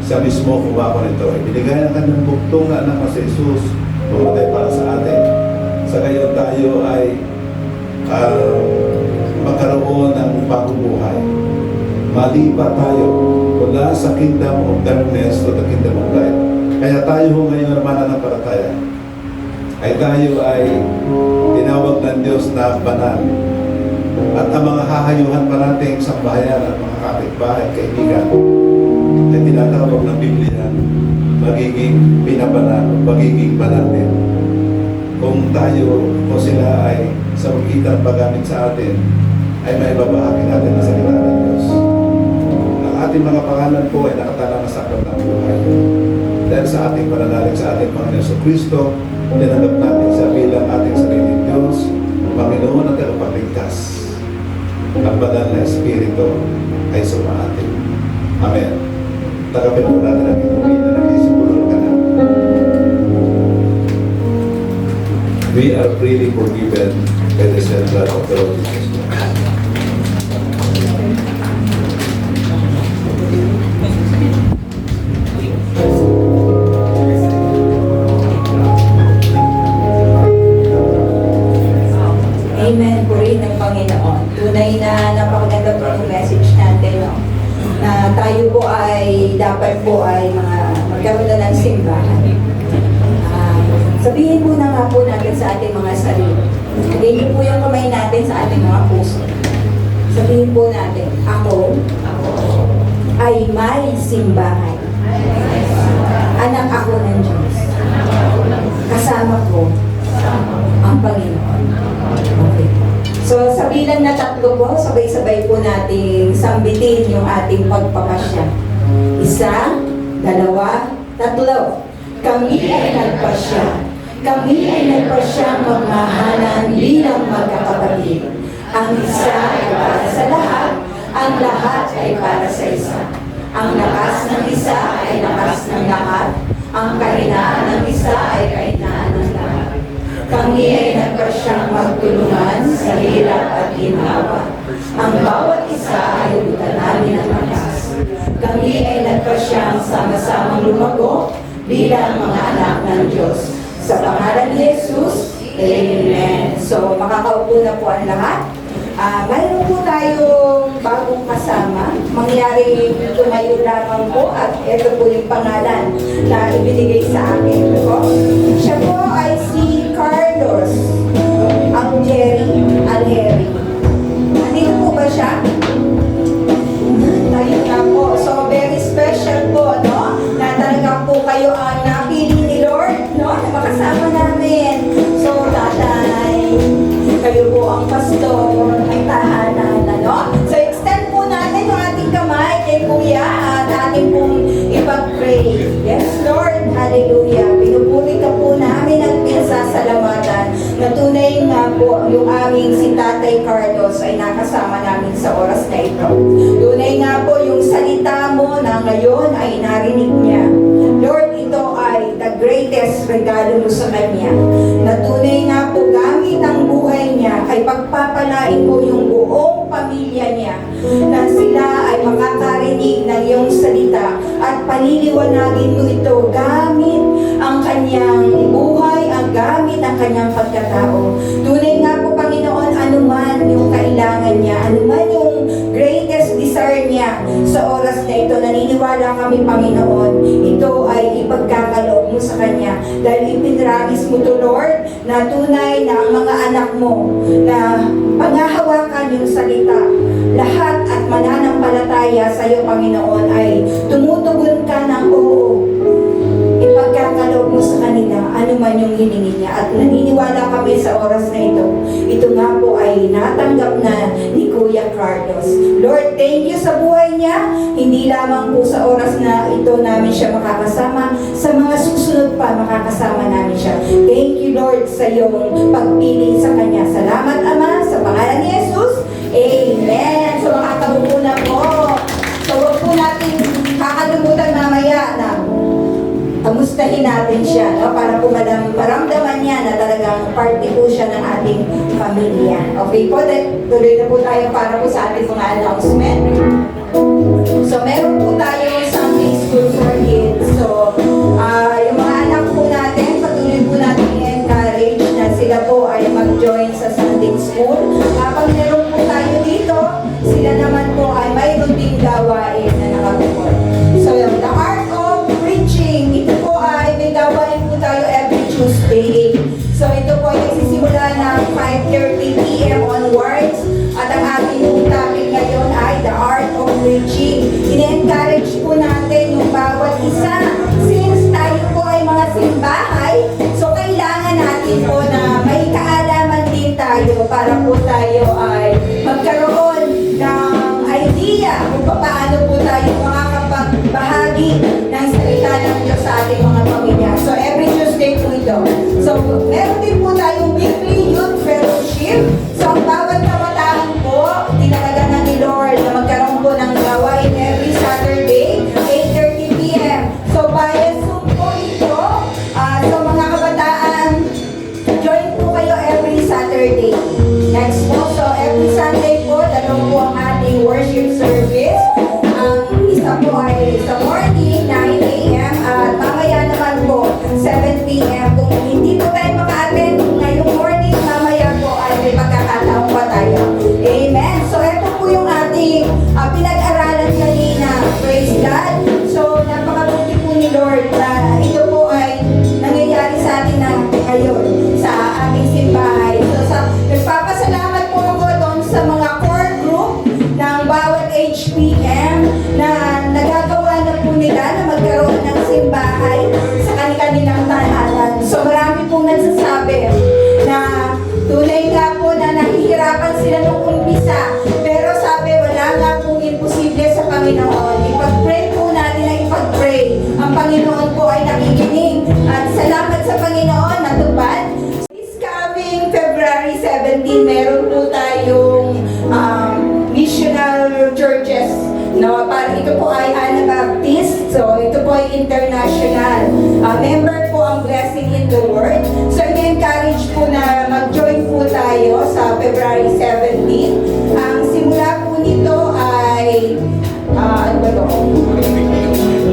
Siya mismo kumako nito. Ibinigay ang kanyang buktong na anak na si Jesus, pumatay para sa atin. Sa gayon tayo ay magkaroon ng bagong buhay. Malipat tayo mula sa kingdom of darkness to the kingdom of light. Kaya tayo ngayon mananampalataya ay tayo ay tinawag ng Diyos na banal. At ang mga hahayuhan pa nating sambahayan at mga kapitbahay, kaibigan, ay tinatawag ng Biblia magiging pinabanal, magiging banal din. Kung tayo o sila ay sa magitan paggamit sa atin, ay maibabahagi natin ang salita ng Diyos. Ang ating mga pangalan po ay nakatala na sa aklat ng buhay. Dahil sa ating pananalig sa ating Panginoon sa Kristo, tinanggap natin siya bilang ating sariling Diyos, Panginoon at Tagapagligtas. Ang banal na Espiritu ay sumaatin. Amen. Tagapin po natin ang inuwi na nagsisimulong ka na. We are freely forgiven by the shed blood of the Lord Jesus Christ. Amen po rin ng Panginoon. Tunay na napakaganda po yung message natin, no? Na tayo po ay, dapat po ay magkaroon na ng simbahan. Sabihin po na nga po natin sa ating mga sarili. Sabihin niyo po yung kamay natin sa ating mga puso. Sabihin po natin, ako ay may simbahan. Anak ako ng Diyos. Kasama ko ang Panginoon. Okay. So, sa bilang na 3 po, sabay-sabay po nating sambitin yung ating pagpapasya. 1, 2, 3. Kami ay nagpasya. Kami ay nagpasyang magmahalan bilang magkakapatid. Ang isa ay para sa lahat, ang lahat ay para sa isa. Ang lakas ng isa ay lakas ng lahat. Ang kahinaan ng isa ay kahinaan ng lahat. Kami ay nagpasyang magtulungan sa hirap at ginhawa. Ang bawat isa ay utan namin ng lakas. Kami ay nagpasyang sama-samang lumago bilang mga anak ng Diyos. Sa pangalan ni Jesus, Amen. So, makakaupo na po ang lahat. Mayroon po tayong bagong kasama. Mangyari tumayo lamang po at ito po yung pangalan na ibinigay sa akin. Siya po ay si Carlos Alheri. Nandito po ba siya? Tayo na po. So, very special po, no? Na talaga po kayo ang napili ni Lord, no? Na makasama namin. So, tatay, kayo po ang pastor ng tahanan, no? So, extend po natin yung ating kamay kay Kuya at ating pong ipag-pray. Yes, Lord. Hallelujah. Pinupuri ka po namin at pinasasalamatan na tunay nga po yung aming si Tatay Carlos ay nakasama namin sa oras na ito. Tunay nga po yung salita mo na ngayon ay narinig niya. Lord, ito ay the greatest regalo mo sa kanya. Na tunay nga po gamit ang buhay niya ay pagpapalain mo yung buong pamilya niya na sila ay makakarinig ng iyong salita at paliliwanagin mo ito gamit ang kanyang buhay, ang gamit ang kanyang pagkatao. Tunay nga po, Panginoon, anuman yung kailangan niya, anuman yung greatest desire niya sa oras na ito, naniniwala kami, Panginoon, ito ay ipagkakaloob mo sa kanya dahil ipinramis mo to, Lord, na tunay na ang mga anak mo na panghahawakan yung salita, lahat at mananampalataya sa iyo, Panginoon, ay tumutugon ka ng oo. Ipagkakaloob mo sa kanila kanila ano man yung hiningi niya. At naniniwala kami sa oras na ito nga po ay natanggap na ni Kuya Carlos. Lord, thank you sa buhay niya. Hindi lamang po sa oras na ito namin siya makakasama, sa mga susunod pa makakasama namin siya. Thank you, Lord, sa iyong pagpili sa kanya. Salamat, Ama, sa pangalan ni Jesus. Amen. So makakabuo na po. So huwag po natin kakalimutan mamaya na kamustahin natin siya, no? Para po maramdaman niya na talagang party po siya ng ating pamilya. Okay po, tuloy na po tayo para po sa ating mga announcement. So meron po tayo Sunday School for Kids. So yung mga anak po natin, patuloy po natin i-encourage na sila po ay mag-join sa Sunday School. Kapag meron po tayo dito, sila naman po ay mayroon ding gawain na nakabukod. So the art of preaching, ito po ay may gawain po tayo every Tuesday. So ito po ay nagsisimula ng 5:30 p.m. onwards. At ang ating topic ngayon ay the art of preaching. Ine-encourage po natin yung bawat isa. Since tayo po ay mga simbahay, so kailangan natin po na may kaalaman din tayo para po tayo ay magkaroon ng idea kung paano po tayo makakapagbahagi ng salita ng Diyos sa ating mga pamilya. So every Tuesday po ito. So meron din po tayong weekly youth fellowship. So ang bawat kabataan po, tinalaga na ni Lord na magkaroon po ng gawain every Saturday, 8:30 p.m. So via Zoom po ito. So mga kabataan, join po kayo every Saturday. Next po, so every Sunday po, dalawa po ang ating worship service. Ang isa po ay sa morning, 9 a.m. At mamaya naman po, 7 p.m. Kung hindi po tayo maka-attend ngayong morning, mamaya po ay may pagkakataon pa tayo. Amen. So ito po yung ating pinag-aralan kanina. Praise God. So napakabuti po ni Lord na ito po ay nangyayari sa atin na ngayon sa aming simbahay. So nagpapasalamat po ako doon sa mga core group ng bawat HPM na nagagawa na po nila na magkaroon ng simbahay sa kanilang tahanan. So marami pong nagsasabi na tunay nga po na nahihirapan sila nung umpisa. Pero sabi, wala nga pong imposible sa Panginoon. Ipag-pray po natin na ipag-pray. Ang Panginoon po ay nakikinig. At salamat sa Panginoon, natupad. This coming February 17, meron po tayong missional churches. No, para ito po ay Anabaptist. So ito po ay international. Member po ang Blessing in the Word. So i-encourage po na mag-join po tayo sa February 17. Ang simula po nito ay ano ba to?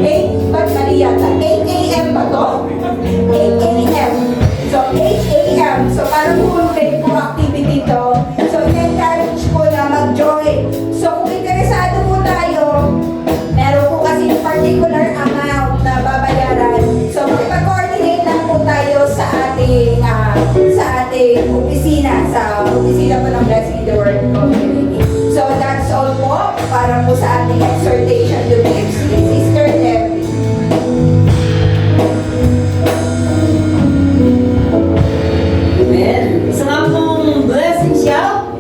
8, ba't mali yata? 8 a.m. ba to? 8 a.m. So 8 a.m. So parang full day po activity to. So i-encourage po na mag-join. So kung interesado po tayo, meron po kasi particular amount na babayaran. So makipag-coordinate lang po tayo sa ating opisina, sa opisina po ng Blessing in the Word Community. So that's all po para po sa ating exhortation to give si Sister Debbie. Amen. Isa nga pong blessing shout.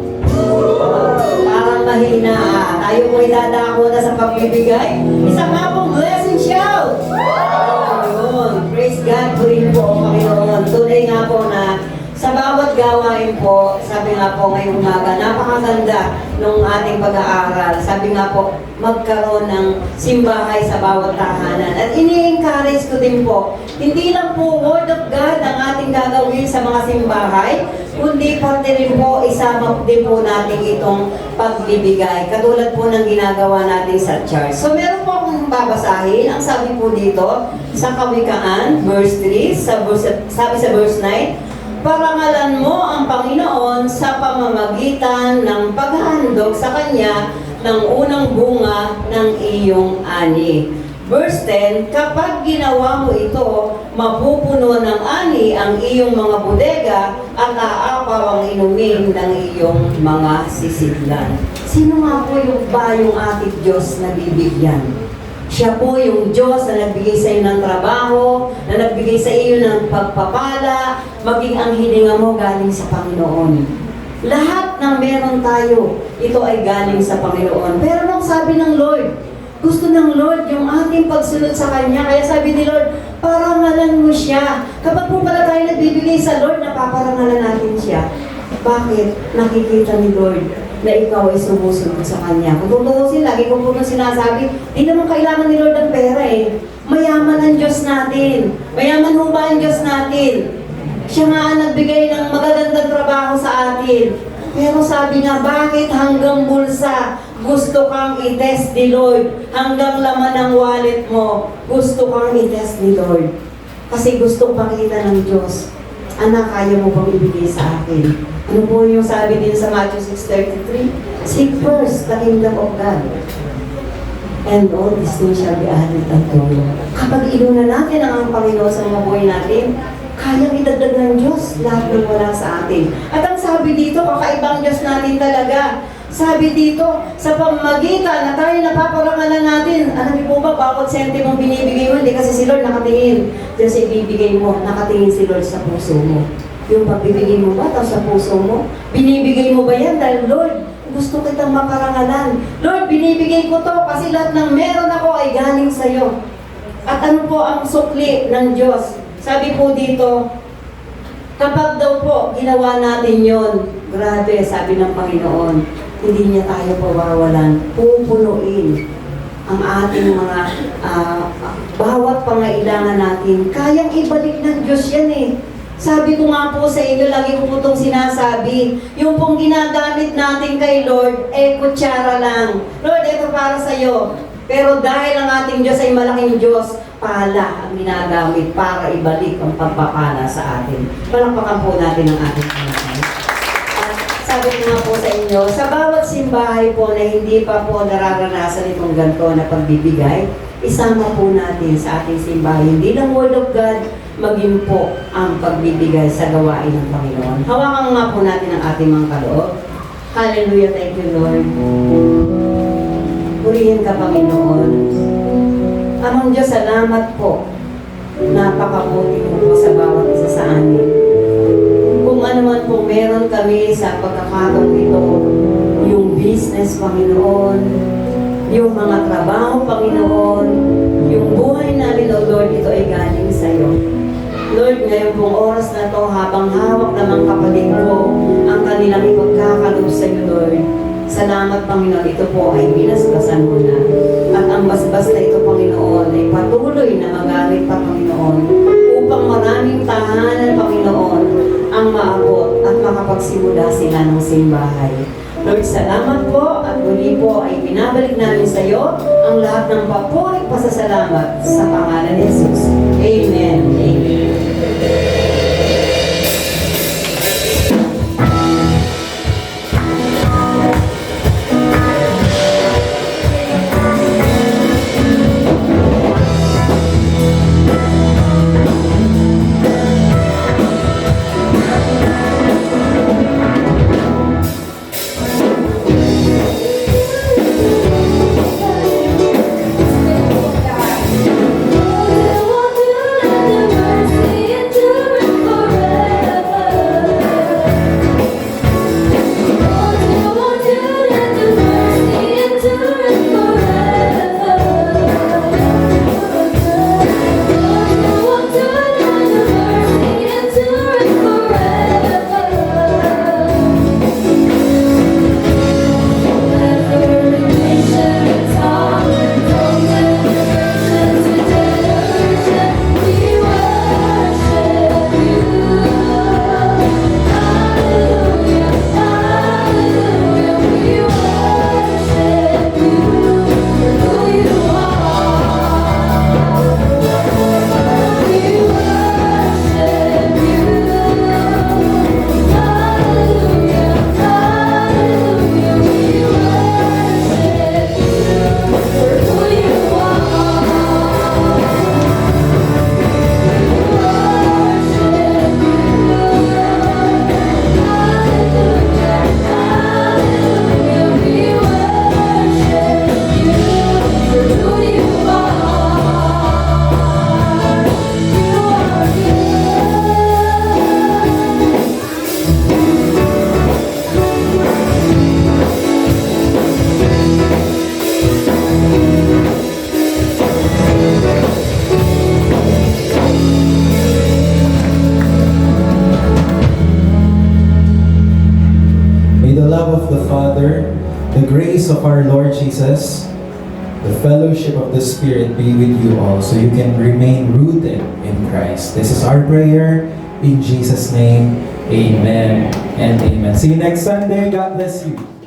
Parang mahina. Tayo po idadako na sa pagbibigay. Isa nga pong blessing shout. Ayun. Praise God po rin po, Panginoon. Tunay nga po na sa bawat gawain po, sabi nga po ngayong umaga, napakaganda nung ating pag-aaral. Sabi nga po, magkaroon ng simbahay sa bawat tahanan. At ini-encourage ko din po, hindi lang po Word of God ang ating gagawin sa mga simbahay, kundi pati rin po isama din po natin itong pagbibigay. Katulad po ng ginagawa natin sa church. So meron po akong babasahin. Ang sabi po dito, sa Kawikaan, verse 3, sabi sa verse 9, parangalan mo ang Panginoon sa pamamagitan ng paghahandog sa Kanya ng unang bunga ng iyong ani. Verse 10, kapag ginawa mo ito, mapupuno ng ani ang iyong mga bodega at aapaw ang inumin ng iyong mga sisidlan. Sino nga po yung ba yung ating Diyos na bibigyan? Siya po yung Diyos na nagbigay sa iyo ng trabaho, na nagbigay sa iyo ng pagpapala, maging ang hininga mo galing sa Panginoon. Lahat ng meron tayo, ito ay galing sa Panginoon. Pero nung sabi ng Lord, gusto ng Lord yung ating pagsunod sa Kanya. Kaya sabi ni Lord, parangalan mo siya. Kapag po pala tayo nagbibigay sa Lord, napaparangalan natin siya. Bakit? Nakikita ni Lord na ikaw ay sumusunod sa Kanya. Kung tutuusin, lagi ko po nung sinasabi, di naman kailangan ni Lord ng pera eh. Mayaman ang Diyos natin. Mayaman ho ba ang Diyos natin? Siya nga ang nagbigay ng magagandang trabaho sa atin. Pero sabi nga, bakit hanggang bulsa gusto kang i-test ni Lord? Hanggang laman ng wallet mo, gusto kang i-test ni Lord. Kasi gusto pakita ng Diyos, anak, kaya mo bang ibigay sa akin? Ano po yung sabi din sa Matthew 6:33? Seek first the kingdom of God, and all these things shall be added unto you. Kapag inuna natin ang Panginoon sa mga buhay natin, kayang idagdag ng Diyos lahat ng wala sa atin. At ang sabi dito, kakaibang Diyos natin talaga. Sabi dito, sa pamamagitan na tayo napaparangalan natin, alam niyo po ba, bawat sentimong binibigay mo, hindi kasi si Lord nakatingin. Diyos ibibigay mo, nakatingin si Lord sa puso mo. Yung pagbibigay mo ba, tapos sa puso mo, binibigay mo ba yan dahil Lord, gusto kitang maparangalan. Lord, binibigay ko to kasi lahat ng meron ako ay galing sa'yo. At ano po ang sukli ng Diyos? Sabi po dito, kapag daw po ginawa natin yon, grabe, sabi ng Panginoon, hindi niya tayo pawawalan, pupunuin ang ating mga bawat pangailangan natin. Kayang ibalik ng Diyos yan eh. Sabi ko nga po sa inyo, lagi ko po itong sinasabi, yung pong ginagamit natin kay Lord, kutsara lang. Lord, ito para sa'yo. Pero dahil ang ating Diyos ay malaking Diyos, pala ang ginagamit para ibalik ang pagpapala sa atin. Palakpakan po natin ang ating Panginoon. At sabi ko nga po sa inyo, sa bawat simbahay po na hindi pa po nararanasan itong ganito na pagbibigay, isama po natin sa ating simbahay. Hindi lang Word of God, maging po ang pagbibigay sa gawain ng Panginoon. Hawakan nga po natin ang ating mga kaloob. Hallelujah, thank you Lord. Purihin ka Panginoon. Amang Diyos, salamat po. Napakabuti mo po sa bawat isa sa amin. Kung ano man po meron kami sa pagkakataong ito, yung business, Panginoon, yung mga trabaho, Panginoon, yung buhay namin, O Lord, ito ay galing sa iyo. Lord, ngayon pong oras na to, habang hawak ng kapatid ko, ang kanilang ipagkakalob sa iyo, Lord. Salamat, Panginoon, ito po ay binasbasan mo na. At ang basbas na ito, Panginoon, ay patuloy na magamit pa, Panginoon, upang maraming tahanan, Panginoon, ang maabot at makapagsimula sila ng simbahay. Lord, salamat po at muli po ay binabalik namin sa iyo ang lahat ng papurit pasasalamat sa pangalan ni Jesus. Amen. Amen. the love of the Father, the grace of our Lord Jesus, the fellowship of the Spirit be with you all so you can remain rooted in Christ. This is our prayer in Jesus' name. Amen and amen. See you next Sunday. God bless you.